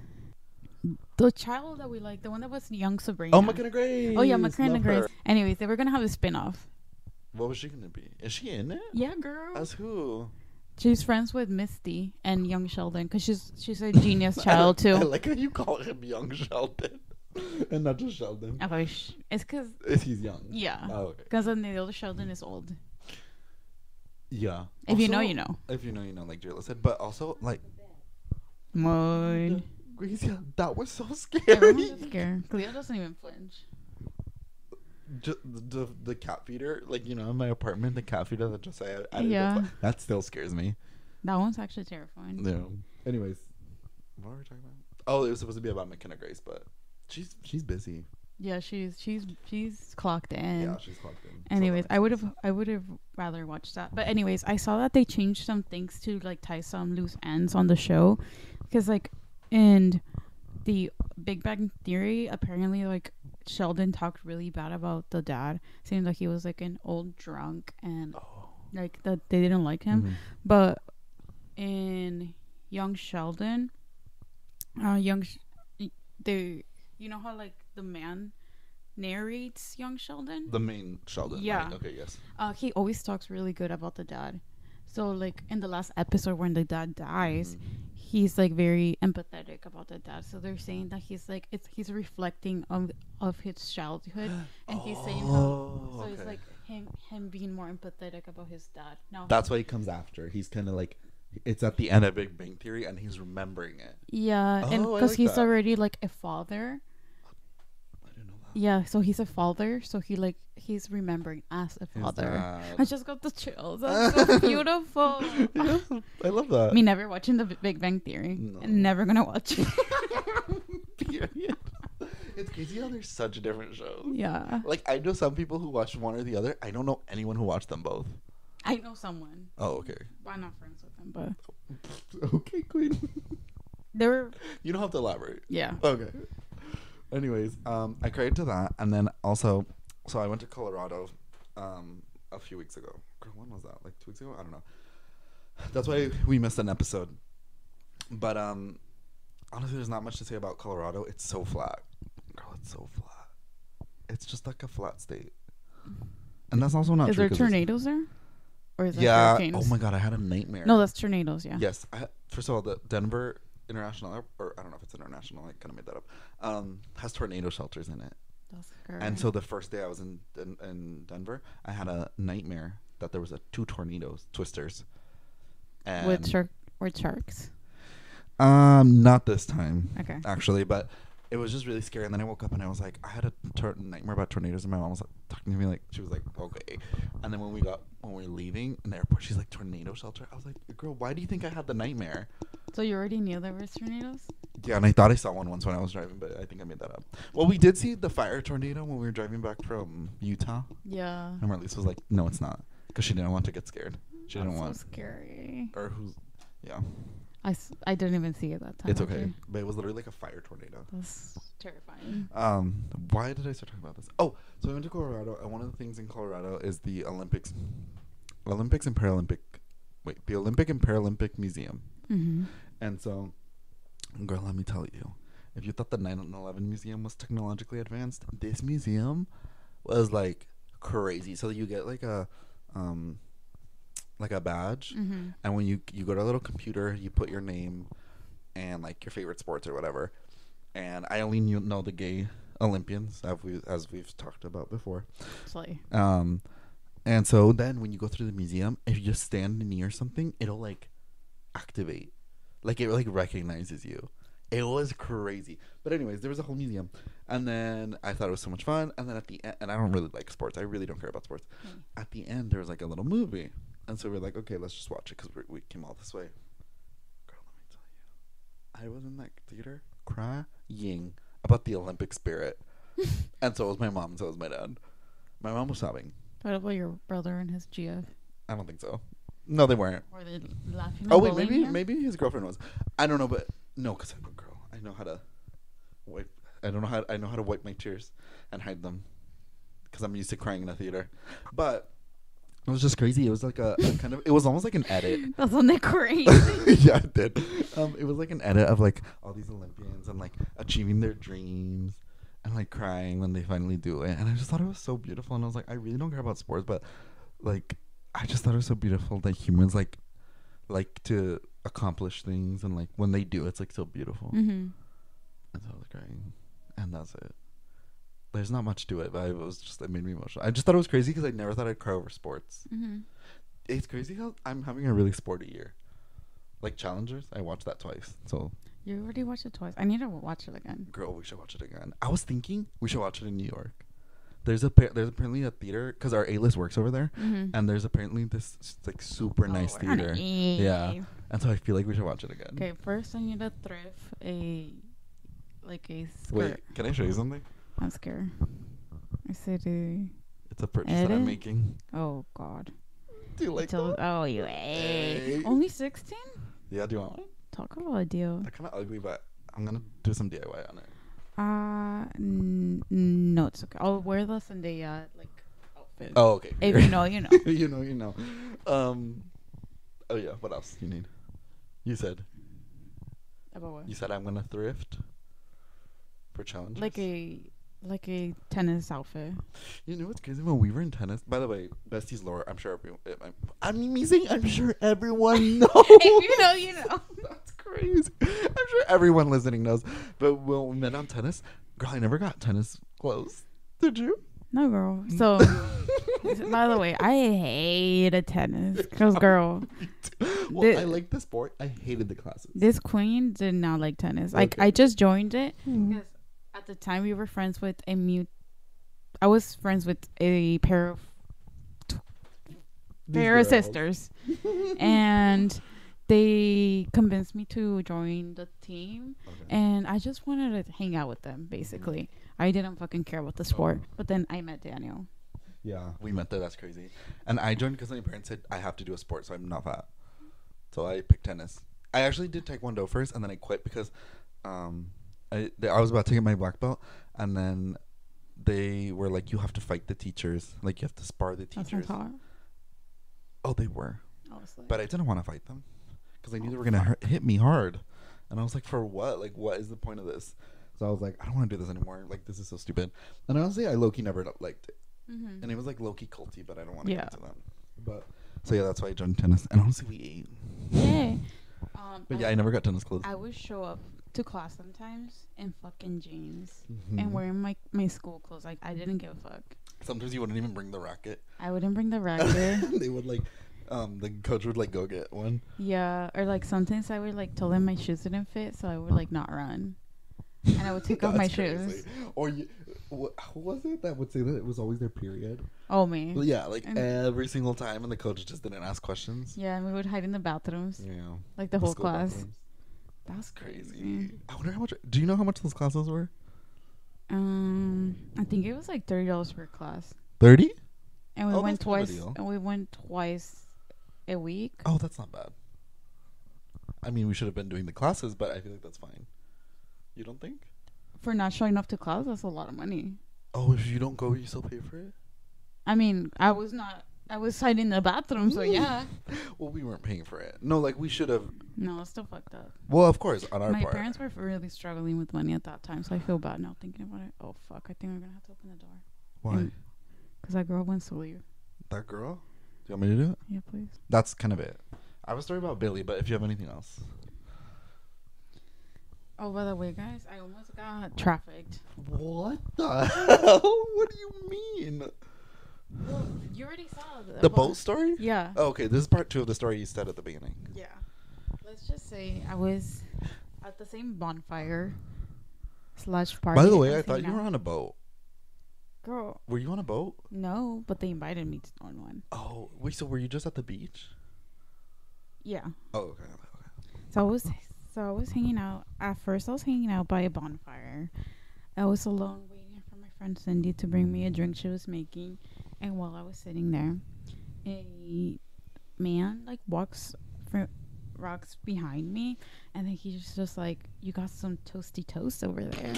B: The child that we like. The one that was young Sabrina.
A: Oh, McKenna Grace.
B: Oh, yeah, McKenna
A: Love
B: Grace.
A: her.
B: Anyways, they were going to have a spin-off.
A: What was she going to be? Is she in it?
B: Yeah, girl.
A: As who?
B: She's friends with Misty and young Sheldon because she's a genius child, too.
A: I like how you call him Young Sheldon. And not just Sheldon.
B: Okay, it's because...
A: He's young.
B: Yeah.
A: Oh, okay.
B: Because then the other Sheldon is old.
A: Yeah.
B: If you
A: Also,
B: know, you know.
A: If you know, you know, like Jayla said. But also, like...
B: Moon.
A: Grecia, that was so
B: Everyone
A: scary.
B: was scared. Cleo doesn't even flinch.
A: Just the cat feeder, like, you know, in my apartment, the cat feeder that just I added,
B: Yeah.
A: that still scares me.
B: That one's actually terrifying.
A: No. Anyways, what were we talking about? Oh, it was supposed to be about McKenna Grace, but she's busy.
B: Yeah, she's clocked in.
A: Yeah, she's clocked in.
B: Anyways,
A: So
B: I would have rather watched that. But anyways, I saw that they changed some things to like tie some loose ends on the show, because like in the Big Bang Theory, apparently like Sheldon talked really bad about the dad, saying that he was like an old drunk and like that they didn't like him. But in Young Sheldon, they you know how like the man narrates Young Sheldon?
A: the main Sheldon.
B: Yeah.
A: Right? Okay. Yes.
B: He always talks really good about the dad. So like in the last episode when the dad dies, he's like very empathetic about the dad. So they're saying that he's like he's reflecting of his childhood, and he's saying how so it's like him being more empathetic about his dad. Now
A: That's why he comes after. He's kind of like, it's at the end of Big Bang Theory, and he's remembering it.
B: yeah, and
A: Oh, I
B: because
A: like
B: he's
A: that.
B: already like a father.
A: I didn't know that.
B: Yeah, so he's a father, so he's remembering as a
A: His
B: father.
A: dad.
B: I just got the chills. That's so beautiful.
A: Yeah, I love that.
B: Me never watching the Big Bang Theory.
A: No.
B: And never gonna watch it.
A: Period. It's crazy how they're such different shows.
B: Yeah.
A: Like, I know some people who watch one or the other. I don't know anyone who watched them both.
B: I know someone.
A: Oh, okay.
B: Well, I'm not friends with them, but
A: Okay, queen.
B: they were.
A: You don't have to elaborate.
B: Yeah.
A: Okay. Anyways, I cried to that, and then also, so I went to Colorado, a few weeks ago. Girl, when was that? Like 2 weeks ago? I don't know. That's why we missed an episode. But honestly, there's not much to say about Colorado. It's so flat. Girl, it's so flat. It's just like a flat state. And that's also not
B: Is
A: true.
B: there
A: 'cause
B: tornadoes there? Or is that
A: yeah.
B: hurricanes?
A: Oh my god, I had a nightmare.
B: No, that's tornadoes. Yeah.
A: Yes. First of all, the Denver International, or I don't know if it's international. I kind of made that up. Has tornado shelters in it.
B: That's correct.
A: And so the first day I was in Denver, I had a nightmare that there was two tornadoes, twisters. And
B: with sharks.
A: Not this time.
B: Okay.
A: Actually, but it was just really scary. And then I woke up and I was like, I had a nightmare about tornadoes. And my mom was like, talking to me like, she was like, okay. And then when we were leaving in the airport, she's like, tornado shelter. I was like, girl, why do you think I had the nightmare?
B: So you already knew there was tornadoes?
A: Yeah, and I thought I saw one once when I was driving, but I think I made that up. Well, we did see the fire tornado when we were driving back from Utah.
B: Yeah.
A: And Marlise was like, no, it's not. Because she didn't want to get scared. She didn't want.
B: So scary.
A: Or who's. Yeah.
B: I didn't even see it that time.
A: It's okay. But it was literally like a fire tornado.
B: That's terrifying.
A: Why did I start talking about this? Oh, so I went to Colorado, and one of the things in Colorado is the Olympic and Paralympic Museum.
B: Mm-hmm.
A: And so, girl, let me tell you, if you thought the 9/11 museum was technologically advanced, this museum was like crazy. So you get like a badge,
B: mm-hmm.
A: and when you go to a little computer, you put your name and like your favorite sports or whatever. And I only know the gay Olympians, as we've talked about before.
B: Slay.
A: And so then when you go through the museum, if you just stand near something, it'll like activate, like it like recognizes you. It was crazy. But anyways, there was a whole museum, and then I thought it was so much fun. And then at the end, and I don't really like sports. I really don't care about sports. At the end, there was like a little movie, and so we're like, okay, let's just watch it because we came all this way. Girl, let me tell you, I was in that theater crying about the Olympic spirit, and so was my mom, and so was my dad. My mom was sobbing.
B: What about your brother and his GF?
A: I don't think so. No, they weren't.
B: Were they laughing?
A: Oh wait, maybe his girlfriend was. I don't know, but no, because I'm a girl. I know how to wipe. I know how to wipe my tears and hide them, because I'm used to crying in a theater. But it was just crazy. It was like a kind of. It was almost like an edit.
B: That's when they crazy.
A: Yeah, it did. It was like an edit of like all these Olympians and like achieving their dreams and like crying when they finally do it. And I just thought it was so beautiful. And I was like, I really don't care about sports, but like I just thought it was so beautiful that humans like to accomplish things, and like when they do, it's like so beautiful.
B: Mm-hmm.
A: And so I was crying, and that's it. There's not much to it, but it made me emotional. I just thought it was crazy because I never thought I'd cry over sports.
B: Mm-hmm.
A: It's crazy how I'm having a really sporty year. Like Challengers, I watched that twice. So
B: you already watched it twice. I need to watch it again.
A: Girl, we should watch it again. I was thinking we should watch it in New York. There's apparently a theater, because our A-list works over there,
B: mm-hmm.
A: and there's apparently this like super nice theater. Yeah, and so I feel like we should watch it again.
B: Okay, first I need to thrift a skirt.
A: Wait, can I show you something?
B: I'm scared. I said
A: it's a purchase that I'm making.
B: Oh God.
A: Do you like that?
B: Oh, you only 16?
A: Yeah, do you want one?
B: Talk about a deal.
A: They're kind of ugly, but I'm gonna do some DIY on it.
B: No, it's okay. I'll wear the Zendaya outfit.
A: Oh, okay.
B: If you know, you know.
A: you know. Oh yeah. What else you need? You said.
B: About what?
A: You said I'm gonna thrift for challenges.
B: Like a tennis outfit.
A: You know what's crazy? When we were in tennis, by the way, besties lore. I'm sure I'm sure everyone knows.
B: If you know.
A: That's crazy. I'm sure everyone listening knows. But when we met on tennis, girl, I never got tennis clothes. Did you?
B: No, girl. So, by the way, I hated tennis. Because, girl.
A: Well, I liked the sport. I hated the classes.
B: This queen did not like tennis.
A: Okay.
B: Like, I just joined it because at the time we were friends with I was friends with a pair of sisters. And they convinced me to join the team. Okay. And I just wanted to hang out with them, basically. I didn't fucking care about the sport. But then I met Daniel.
A: Yeah, we met there. That's crazy. And I joined because my parents said I have to do a sport, so I'm not fat. So I picked tennis. I actually did Taekwondo first, and then I quit because I was about to get my black belt, and then they were like, you have to fight the teachers. Like, you have to spar the teachers. Oh, they were. But I didn't want to fight them because I knew they were going to hit me hard. And I was like, for what? Like, what is the point of this? So I was like, I don't want to do this anymore. Like, this is so stupid. And honestly, I low-key never liked it. Mm-hmm. And it was like low-key culty, but I don't want to get into that. But so yeah, that's why I joined tennis. And honestly, we ate.
B: Yeah.
A: But yeah, I never got tennis clothes.
B: I would show up to class sometimes in fucking jeans and wearing my school clothes. Like, I didn't give a fuck.
A: Sometimes you wouldn't even bring the racket.
B: I wouldn't bring the racket.
A: They would like, the coach would like go get one.
B: Yeah, or like sometimes I would like tell them my shoes didn't fit, so I would like not run, and I would take off my shoes.
A: Or who was it that would say that it was always their period?
B: Oh, me.
A: Well, yeah, like every single time, and the coach just didn't ask questions.
B: Yeah, and we would hide in the bathrooms.
A: Yeah,
B: like the whole class.
A: Bathrooms.
B: That's
A: Crazy. I wonder how much. Do you know how much those classes were?
B: I think it was like $30 per class.
A: 30?
B: And we went twice. And we went twice a week.
A: Oh, that's not bad. I mean, we should have been doing the classes, but I feel like that's fine. You don't think?
B: For not showing up to class, that's a lot of money.
A: Oh, if you don't go, you still pay for it?
B: I mean, I was hiding in the bathroom, so yeah.
A: Well, we weren't paying for it. No, like we should have.
B: No, it's still fucked up.
A: Well, of course, on our part.
B: My parents were really struggling with money at that time, so I feel bad now thinking about it. Oh, fuck. I think we're going to have to open the door.
A: Why?
B: Because that girl wants to leave.
A: That girl? Do you want me to do it?
B: Yeah, please.
A: That's kind of it. I have a story about Billy, but if you have anything else.
B: Oh, by the way, guys, I almost got trafficked.
A: What the hell? What do you mean?
B: Well, you already saw
A: the boat story?
B: Yeah.
A: Oh, okay, this is part 2 of the story you said at the beginning.
B: Yeah. Let's just say I was at the same bonfire / party.
A: By the way, I thought you were on a boat.
B: Girl.
A: Were you on a boat?
B: No, but they invited me on one.
A: Oh, wait, so were you just at the beach?
B: Yeah.
A: Oh, okay.
B: So I was hanging out. At first, I was hanging out by a bonfire. I was alone waiting for my friend Cindy to bring me a drink she was making. And while I was sitting there, a man like walks behind me, and then he's just like, "You got some toasty toast over there."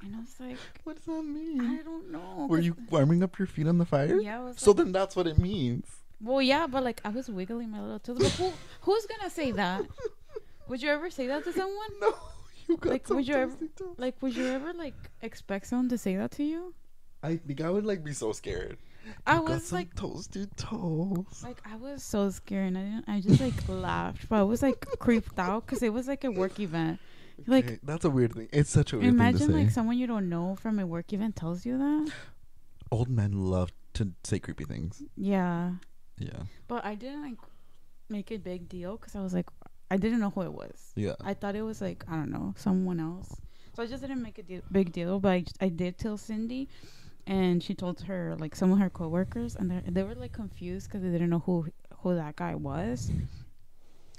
B: And I was like,
A: "What does that mean?"
B: I don't know.
A: Were you warming up your feet on the fire?
B: Yeah.
A: So then that's what it means.
B: Well, yeah, but like I was wiggling my little toes. But who's gonna say that? Would you ever say that to someone?
A: No. You got
B: like,
A: some
B: would you ever
A: toast.
B: like? Would you ever like expect someone to say that to you?
A: I think I would like be so scared.
B: I was like
A: toasted toast.
B: Like I was so scared, and I just like laughed, but I was like creeped out because it was like a work event.
A: Okay,
B: like
A: that's a weird thing. It's such a weird thing to say.
B: Imagine like someone you don't know from a work event tells you that.
A: Old men love to say creepy things.
B: Yeah.
A: Yeah.
B: But I didn't like make a big deal because I was like, I didn't know who it was.
A: Yeah.
B: I thought it was like, I don't know, someone else. So I just didn't make a big deal, but I did tell Cindy. And she told her, like, some of her coworkers, and they were, like, confused because they didn't know who that guy was.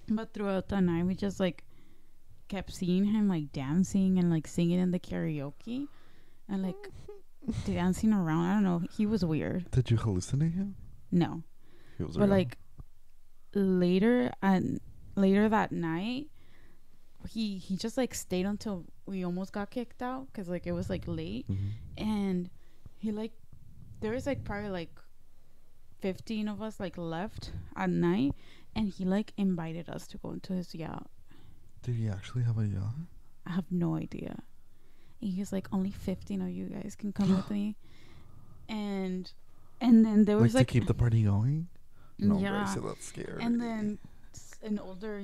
B: But throughout the night, we just, like, kept seeing him, like, dancing and, like, singing in the karaoke. And, like, dancing around. I don't know. He was weird.
A: Did you hallucinate him?
B: No.
A: He was
B: but,
A: real.
B: like, later that night, he just, like, stayed until we almost got kicked out because, like, it was, like, late.
A: Mm-hmm.
B: And he like, there was like probably like 15 of us like left at night, and he like invited us to go into his yacht.
A: Did he actually have a yacht?
B: I have no idea. And he was like, only 15 of you guys can come with me. And then there was like
A: to keep the party going. No,
B: yeah.
A: Gracie, that's scary.
B: And then an older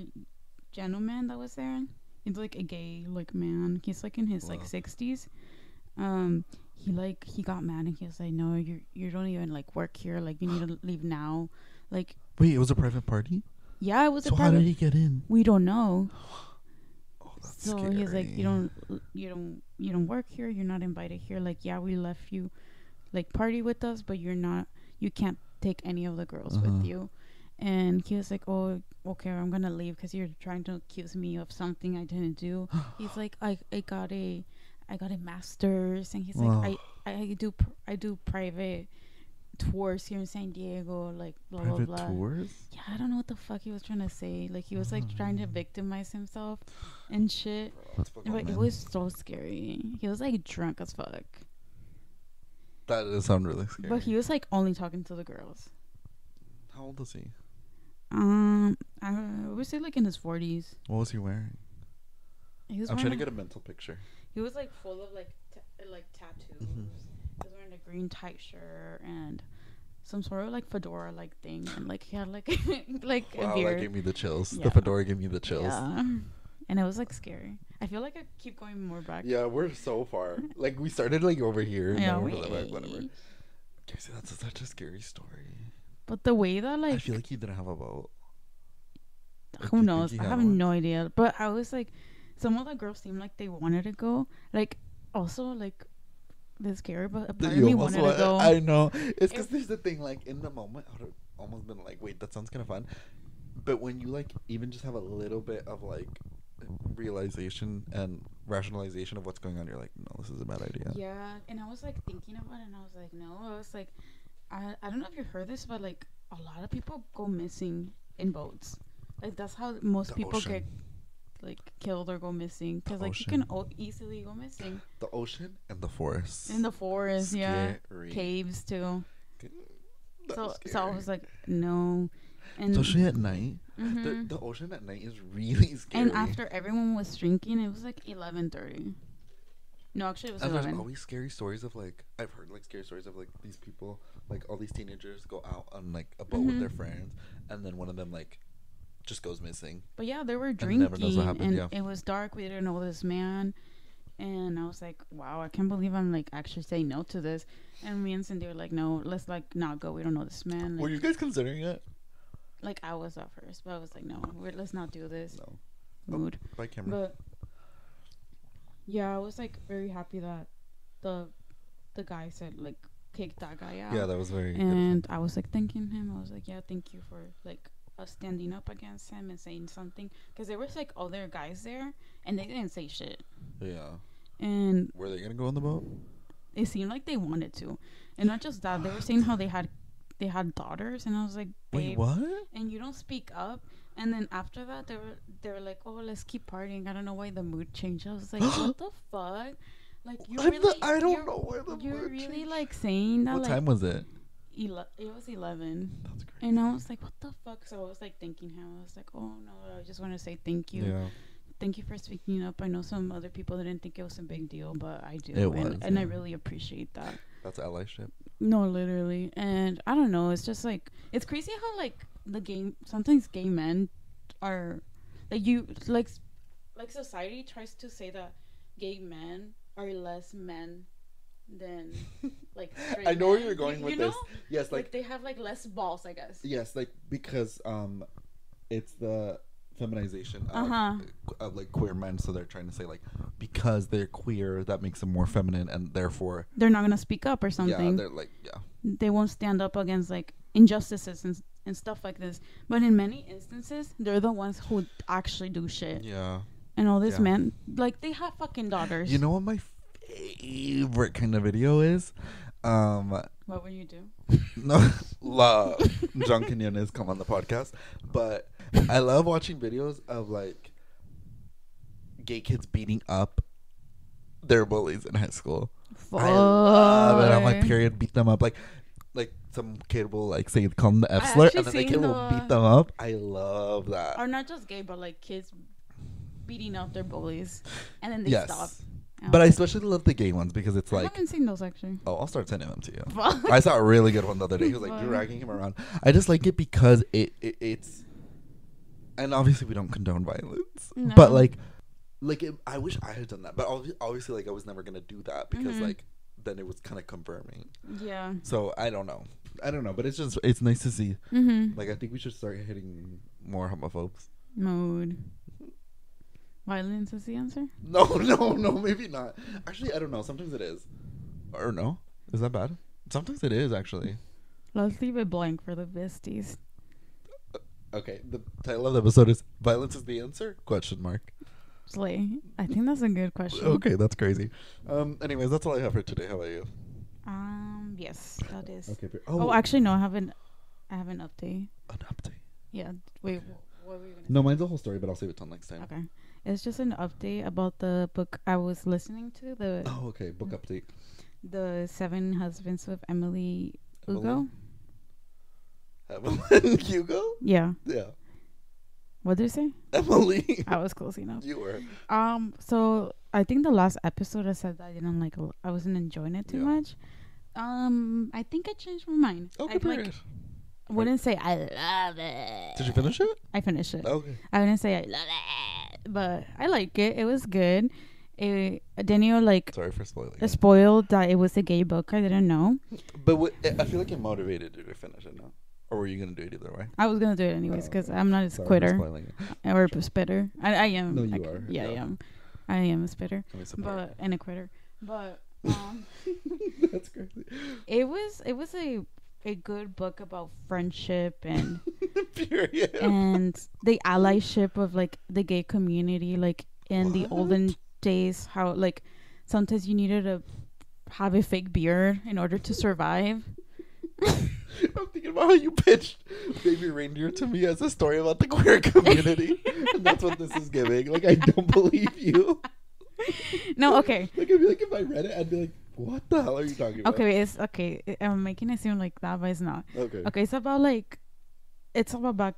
B: gentleman that was there. He's like a gay like man. He's like in his like 60s. He got mad and he was like, "No, you don't even like work here. Like you need to leave now." Like,
A: wait, it was a private party?
B: Yeah, it was.
A: So how did he get in?
B: We don't know.
A: Oh, that's
B: so
A: scary.
B: he's like, you don't work here. You're not invited here. Like, yeah, we left you, like, party with us, but you can't take any of the girls with you. And he was like, "Oh, okay, I'm gonna leave because you're trying to accuse me of something I didn't do." He's like, I got a master's, and he's like, I do private tours here in San Diego, like blah
A: private
B: blah blah.
A: Tours?
B: Yeah, I don't know what the fuck he was trying to say. Like he was like trying to victimize himself and shit. But it was so scary. He was like drunk as fuck.
A: That does sound really scary.
B: But he was like only talking to the girls.
A: How old is he?
B: I would say like in his 40s.
A: What was he wearing? I'm trying to get a mental picture.
B: He was like full of like tattoos. He was wearing a green tight shirt and some sort of like fedora like thing, and like he had like like
A: wow,
B: a beard.
A: That gave me the chills.
B: Yeah.
A: The fedora gave me the chills.
B: Yeah. And it was like scary. I feel like I keep going more back.
A: Yeah, we're so far. Like we started like over here.
B: Yeah,
A: we're like, whatever. Casey, that's such a scary story.
B: But the way that, like,
A: I feel like he didn't have a boat.
B: who knows? I have no idea. But I was like, some of the girls seemed like they wanted to go. Like, also, like, they're scary, but a part of me wanted to go.
A: I know. It's because there's the thing, like, in the moment, I would have almost been like, wait, that sounds kind of fun. But when you, like, even just have a little bit of, like, realization and rationalization of what's going on, you're like, no, this is a bad idea.
B: Yeah, and I was, like, thinking about it, and I was like, no. I was like, I don't know if you heard this, but, like, a lot of people go missing in boats. Like, that's how most people get, like, killed or go missing. Because, like, you can easily go missing.
A: The ocean and the forest.
B: In the forest,
A: Scary.
B: yeah. Caves, too. So I was like, no. And
A: especially at night.
B: Mm-hmm.
A: The ocean at night is really scary.
B: And after everyone was drinking, it was like 11:30. No, actually, it was 11.
A: There's always scary stories of, like, I've heard, like, scary stories of, like, these people, like, all these teenagers go out on, like, a boat with their friends, and then one of them, like, just goes missing.
B: But yeah, they were drinking,
A: never knows what happened,
B: and it was dark. We didn't know this man, and I was like, wow, I can't believe I'm, like, actually saying no to this. And me and Cindy were like, no, let's, like, not go. We don't know this man. Like,
A: were you guys considering it?
B: Like, I was at first, but I was like, no, let's not do this.
A: No.
B: Mood.
A: By camera.
B: But yeah, I was, like, very happy that the guy said, like, kick that guy out.
A: Yeah, that was very good.
B: And I was, like, thanking him. I was like, yeah, thank you for, like, us standing up against him and saying something. Because there was, like, other guys there, and they didn't say shit.
A: Yeah.
B: And
A: were they gonna go on the boat?
B: It seemed like they wanted to. And not just that, they were saying how they had daughters, and I was like, babe,
A: wait, what?
B: And you don't speak up. And then after that, they were like, oh, let's keep partying. I don't know why the mood changed. I was like, what the fuck? Like,
A: I don't know why the mood
B: you're really
A: changed.
B: like saying that.
A: What
B: like,
A: time was it?
B: It was 11.
A: That's crazy.
B: And I was like, what the fuck? So I was like thanking him. I was like, oh no, I just want to say thank you.
A: Yeah.
B: Thank you for speaking up. I know some other people didn't think it was a big deal, but I do.
A: It was,
B: and I really appreciate that.
A: That's allyship.
B: No, literally. And I don't know. It's just like, it's crazy how, like, sometimes gay men are, like, society tries to say that gay men are less men than, like, straight
A: I know where
B: men.
A: you're going with
B: you
A: this.
B: know?
A: Yes, like
B: they have, like, less balls, I guess.
A: yes, like, because it's the feminization of like queer men, so they're trying to say, like, because they're queer, that makes them more feminine, and therefore
B: they're not gonna speak up or something.
A: Yeah, they're like, yeah,
B: they won't stand up against, like, injustices and stuff like this. But in many instances, they're the ones who actually do shit.
A: Yeah.
B: And all these men, like, they have fucking daughters.
A: You know what my favorite kind of video is?
B: What would you do?
A: No, love John Quinones come on the podcast, but I love watching videos of, like, gay kids beating up their bullies in high school.
B: Fuck.
A: I love it. I'm like, period, beat them up. Like some kid will, like, say, call them the F slur, and then the kid will beat them up. I love that.
B: Or not just gay, but, like, kids beating up their bullies, and then they stop.
A: But I especially love the gay ones because it's like,
B: I haven't seen those actually.
A: Oh, I'll start sending them to you. I saw a really good one the other day. He was like dragging him around. I just like it because it's, and obviously we don't condone violence, but like I wish I had done that. But obviously, like, I was never gonna do that because like then it was kind of confirming.
B: Yeah.
A: So I don't know, but it's nice to see. Like, I think we should start hitting more homophobes.
B: Mode. Violence is the answer?
A: No, maybe not. Actually, I don't know. Sometimes it is. Or no? Is that bad? Sometimes it is, actually.
B: Let's leave it blank for the besties.
A: Okay, the title of the episode is Violence is the Answer? ?
B: Slay. I think that's a good question.
A: Okay, that's crazy. Anyways, that's all I have for today. How about you?
B: Yes, that is.
A: Okay.
B: Actually, no, I have an update.
A: An update?
B: Yeah. Wait, what were you going to say?
A: No, mine's a whole story, but I'll save it till next time.
B: Okay. It's just an update about the book I was listening to.
A: Book update.
B: The 7 Husbands of Emily Hugo.
A: Emily Hugo?
B: Yeah.
A: Yeah.
B: What did you say?
A: Emily.
B: I was close enough.
A: You were.
B: So I think the last episode I said that I wasn't enjoying it too much. I think I changed my mind.
A: Okay,
B: I wouldn't say I love it.
A: Did you finish it?
B: I finished it.
A: Okay.
B: I wouldn't say I love it, but I like it. It was good. Daniel like
A: Sorry for spoiling it.
B: spoiled that it was a gay book. I didn't know.
A: But I feel like it motivated you to finish it now. Or were you going to do it either way?
B: I was gonna do it anyways because I'm not a
A: Sorry for
B: quitter
A: spoiling it.
B: or a spitter. I am.
A: No, you are.
B: Yeah,
A: Yeah.
B: I am. I am a spitter,
A: Can we support?
B: and a quitter. But
A: That's crazy.
B: it was a good book about friendship and
A: Period.
B: and the allyship of like the gay community, like in the olden days, how like sometimes you needed to have a fake beard in order to survive.
A: I'm thinking about how you pitched Baby Reindeer to me as a story about the queer community. And that's what this is giving. Like, I don't believe you.
B: No, okay.
A: Like, I feel like if I read it, I'd be like, what the hell are you talking about?
B: Okay, it's okay. I'm making it seem like that, but it's not.
A: Okay.
B: Okay, it's about like, it's about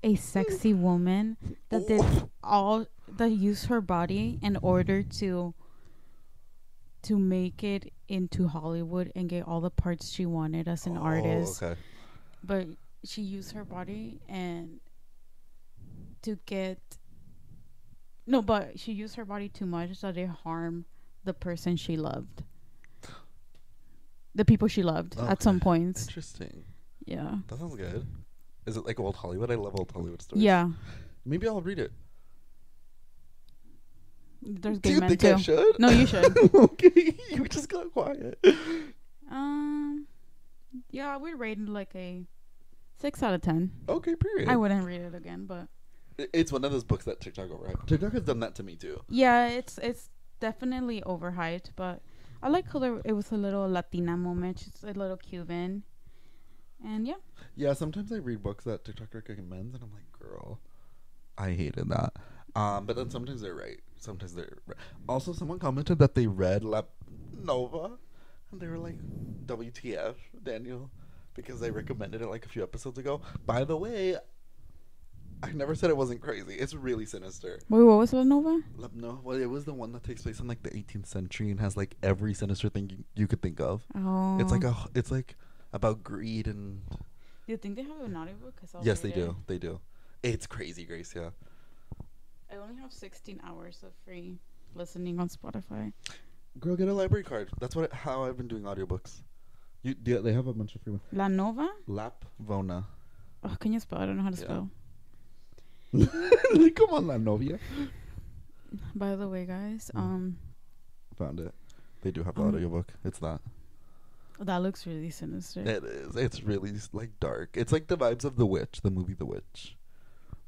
B: a sexy woman that did all that used her body in order to make it into Hollywood and get all the parts she wanted as an artist.
A: Okay.
B: But she used her body and to get but she used her body too much that it harmed the person she loved. The people she loved at some points.
A: Interesting.
B: Yeah.
A: That sounds good. Is it like old Hollywood? I love old Hollywood stories.
B: Yeah.
A: Maybe I'll read it.
B: There's
A: Do
B: gay
A: you
B: men
A: think
B: too.
A: I should?
B: No, you should.
A: Okay. You just got quiet.
B: Yeah, I would rate it like a 6 out of 10.
A: Okay, period.
B: I wouldn't read it again, but
A: It's one of those books that TikTok overhyped. TikTok has done that to me too.
B: yeah, it's definitely overhyped, but I like how it was a little Latina moment. It's a little Cuban. And yeah.
A: Yeah, sometimes I read books that TikTok recommends and I'm like, girl, I hated that. But then sometimes they're right. Sometimes they're right. Also, someone commented that they read La Nova and they were like, WTF, Daniel, because I recommended it like a few episodes ago. By the way, I never said it wasn't crazy. It's really sinister.
B: Wait, what was La Nova?
A: No, well, it was the one that takes place in like the 18th century and has like every sinister thing you could think of.
B: Oh.
A: It's like about greed and.
B: Do you think they have an audiobook?
A: Yes, they do. They do. It's crazy, Grace. Yeah.
B: I only have 16 hours of free listening on Spotify.
A: Girl, get a library card. That's how I've been doing audiobooks. They have a bunch of free ones.
B: La Nova?
A: Lap Vona.
B: Oh, can you spell? I don't know how to spell.
A: Come on, La Novia.
B: By the way, guys,
A: Found it. They do have the audiobook. It's that.
B: That looks really sinister.
A: It is. It's really like dark. It's like the vibes of The Witch, the movie The Witch,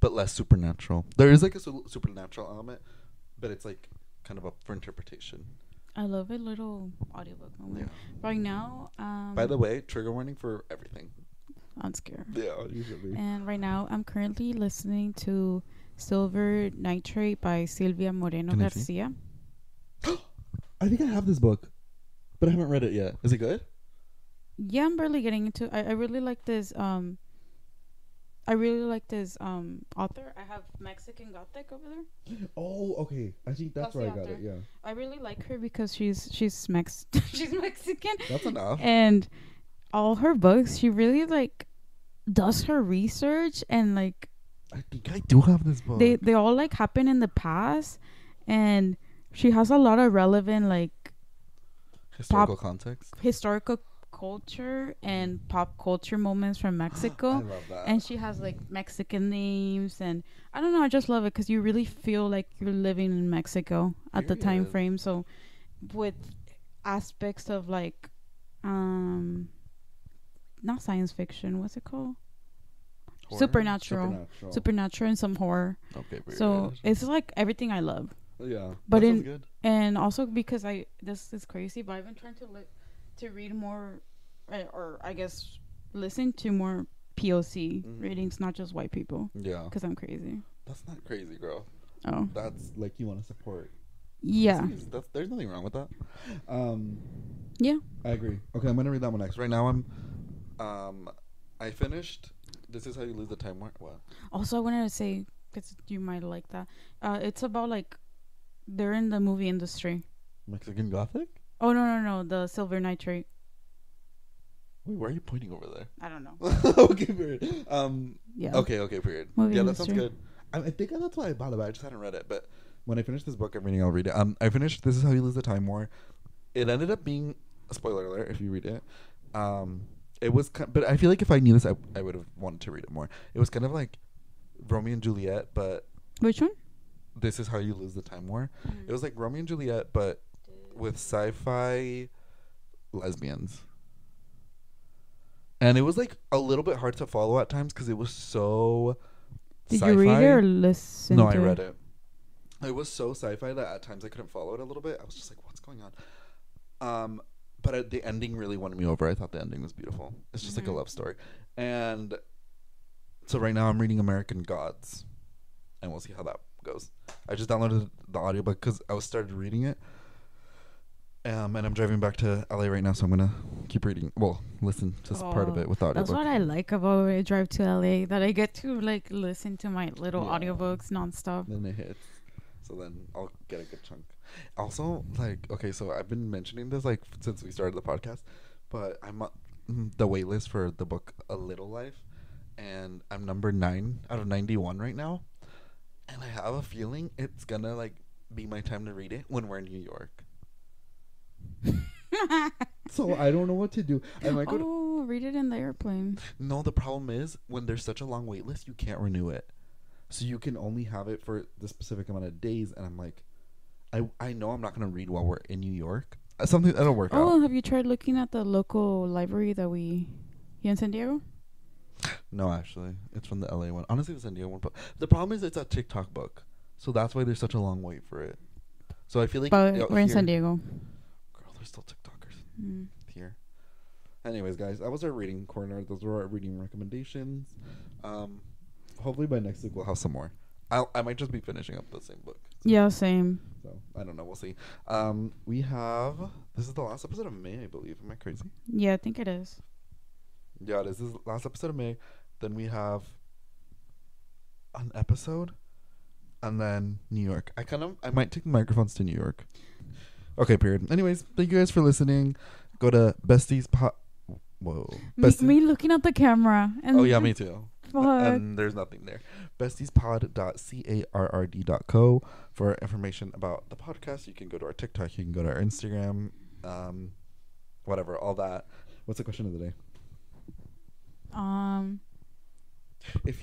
A: but less supernatural. There is like a supernatural element, but it's like kind of up for interpretation.
B: I love a little audiobook moment.
A: Yeah.
B: Right now,
A: By the way, trigger warning for everything.
B: I'm scared.
A: Yeah, you should be.
B: And right now, I'm currently listening to Silver Nitrate by Silvia Moreno
A: Can I see?
B: Garcia.
A: I think I have this book, but I haven't read it yet. Is it good?
B: Yeah, I'm barely getting into. I really like this. I really like this author. I have Mexican Gothic over there.
A: Oh, okay. I think that's where I got it. Yeah.
B: I really like her because she's she's Mexican.
A: That's enough.
B: And all her books, she really like does her research and like.
A: I think I do have this book.
B: They all like happen in the past, and she has a lot of relevant like
A: historical context,
B: historical culture and pop culture moments from Mexico.
A: I love that.
B: And she has like Mexican names, and I don't know, I just love it because you really feel like you're living in Mexico at the time frame. So with aspects of like not science fiction, what's it called?
A: Horror?
B: Supernatural and some horror.
A: Okay,
B: so it's like everything I love.
A: Yeah,
B: but
A: that sounds good.
B: And also because this is crazy, but I've been trying to read more, or I guess listen to more POC readings, not just white people. Yeah, because I'm crazy.
A: That's not crazy, girl.
B: Oh,
A: that's like you want to support.
B: Yeah,
A: there's nothing wrong with that.
B: Yeah,
A: I agree. Okay, I'm gonna read that one next. Right now, I finished. This is how you lose the time. What? Also,
B: I wanted to say, because you might like that. It's about like they're in the movie industry.
A: Mexican Gothic?
B: Oh no, the Silver Nitrate.
A: Wait, why are you pointing over there?
B: I don't know.
A: Okay, period.
B: Yeah.
A: Okay, period.
B: Movie
A: yeah,
B: industry.
A: that sounds good. I think that's why I bought it, but I just hadn't read it. But when I finish this book I'm reading, I'll read it. I finished This Is How You Lose the Time War. It ended up being a spoiler alert if you read it. It was, but I feel like if I knew this, I would have wanted to read it more. It was kind of like Romeo and Juliet, but
B: Which one?
A: This Is How You Lose the Time War. It was like Romeo and Juliet, but with sci-fi lesbians. And it was like a little bit hard to follow at times because it was so
B: Did
A: sci-fi.
B: you read it or listen
A: No,
B: to
A: I
B: it?
A: read it. It was so sci-fi that at times I couldn't follow it a little bit. I was just like, what's going on? But the ending really won me over. I thought the ending was beautiful. It's just like a love story. And so right now I'm reading American Gods. And we'll see how that goes. I just downloaded the audiobook because I started reading it. And I'm driving back to LA right now, so I'm going to keep reading. Well, listen to part of it with the audiobook.
B: That's what I like about when I drive to LA, that I get to like listen to my little audiobooks nonstop.
A: Then it hits. So then I'll get a good chunk. Also, like, okay, so I've been mentioning this like since we started the podcast, but I'm the wait list for the book A Little Life, and I'm number 9 out of 91 right now, and I have a feeling it's gonna like be my time to read it when we're in New York. So I don't know what to do. I might go
B: read it in the airplane.
A: No, the problem is when there's such a long wait list, you can't renew it. So you can only have it for the specific amount of days, and I'm like, I know I'm not gonna read while we're in New York. Something that'll work out.
B: Oh, have you tried looking at the local library that we here in San Diego?
A: No, actually, it's from the LA one. Honestly, the San Diego one. But the problem is it's a TikTok book, so that's why there's such a long wait for it. So I feel like
B: But we're in San Diego.
A: Girl, there's still TikTokers here. Anyways, guys, that was our reading corner. Those were our reading recommendations. Hopefully by next week we'll have some more. I might just be finishing up the same book.
B: Yeah, same.
A: So I don't know. We'll see. We have, this is the last episode of May, I believe. Am I crazy?
B: Yeah, I think it is.
A: Yeah, this is the last episode of May. Then we have an episode, and then New York. I might take the microphones to New York. Okay, period. Anyways, thank you guys for listening. Go to Besties Pod. Whoa.
B: Me looking at the camera. And
A: oh yeah, me too.
B: Fuck.
A: And there's nothing there. Bestiespod.carrd.co for information about the podcast. You can go to our TikTok. You can go to our Instagram. Whatever, all that. What's the question of the day? If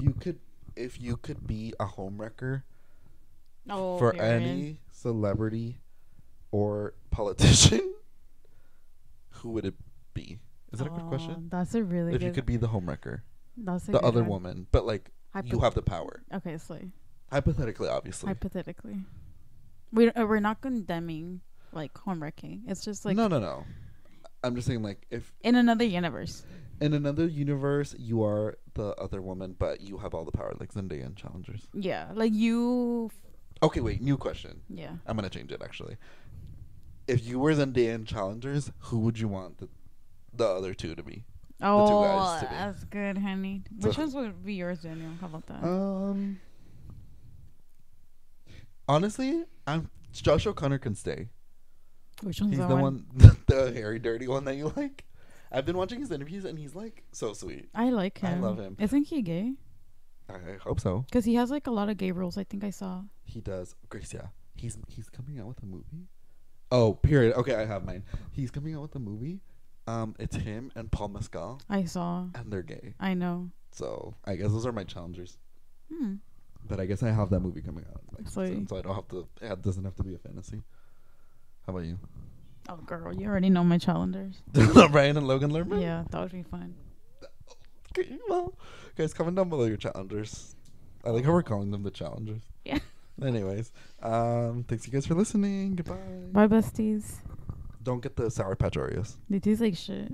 A: you could be a homewrecker for any celebrity or politician, who would it be? Is that a good question?
B: That's a really good.
A: If you could be the homewrecker.
B: That's
A: the other woman, but like you have the power.
B: Okay, so
A: hypothetically, obviously.
B: Hypothetically, we're not condemning like homewrecking. It's just like
A: no. I'm just saying like if
B: in another universe.
A: In another universe, you are the other woman, but you have all the power, like Zendaya in Challengers.
B: Yeah, like you.
A: Okay, wait. New question.
B: Yeah.
A: I'm gonna change it actually. If you were Zendaya in Challengers, who would you want the other two to be?
B: Oh, that's good, honey. Which ones would be yours, Daniel? How about that?
A: Honestly, Josh O'Connor can stay.
B: Which one's
A: He's
B: the
A: one? The hairy, dirty one that you like. I've been watching his interviews, and he's like so sweet.
B: I like him.
A: I love him.
B: Isn't he gay?
A: I hope so.
B: Because he has like a lot of gay roles. I think I saw.
A: He does. Grecia. He's coming out with a movie. Oh, period. Okay, I have mine. He's coming out with a movie. It's him and Paul Mescal.
B: I saw.
A: And they're gay.
B: I know.
A: So I guess those are my challengers.
B: Hmm.
A: But I guess I have that movie coming out. Like,
B: so
A: I don't have to. It doesn't have to be a fantasy. How about you?
B: Oh, girl, you already know my challengers.
A: Ryan and Logan Lerman?
B: Yeah, that would be fun.
A: Okay, well, guys, comment down below your challengers. I like how we're calling them the challengers.
B: Yeah.
A: Anyways, thanks you guys for listening. Goodbye.
B: Bye, besties.
A: Don't get the Sour Patch Oreos.
B: They taste like shit.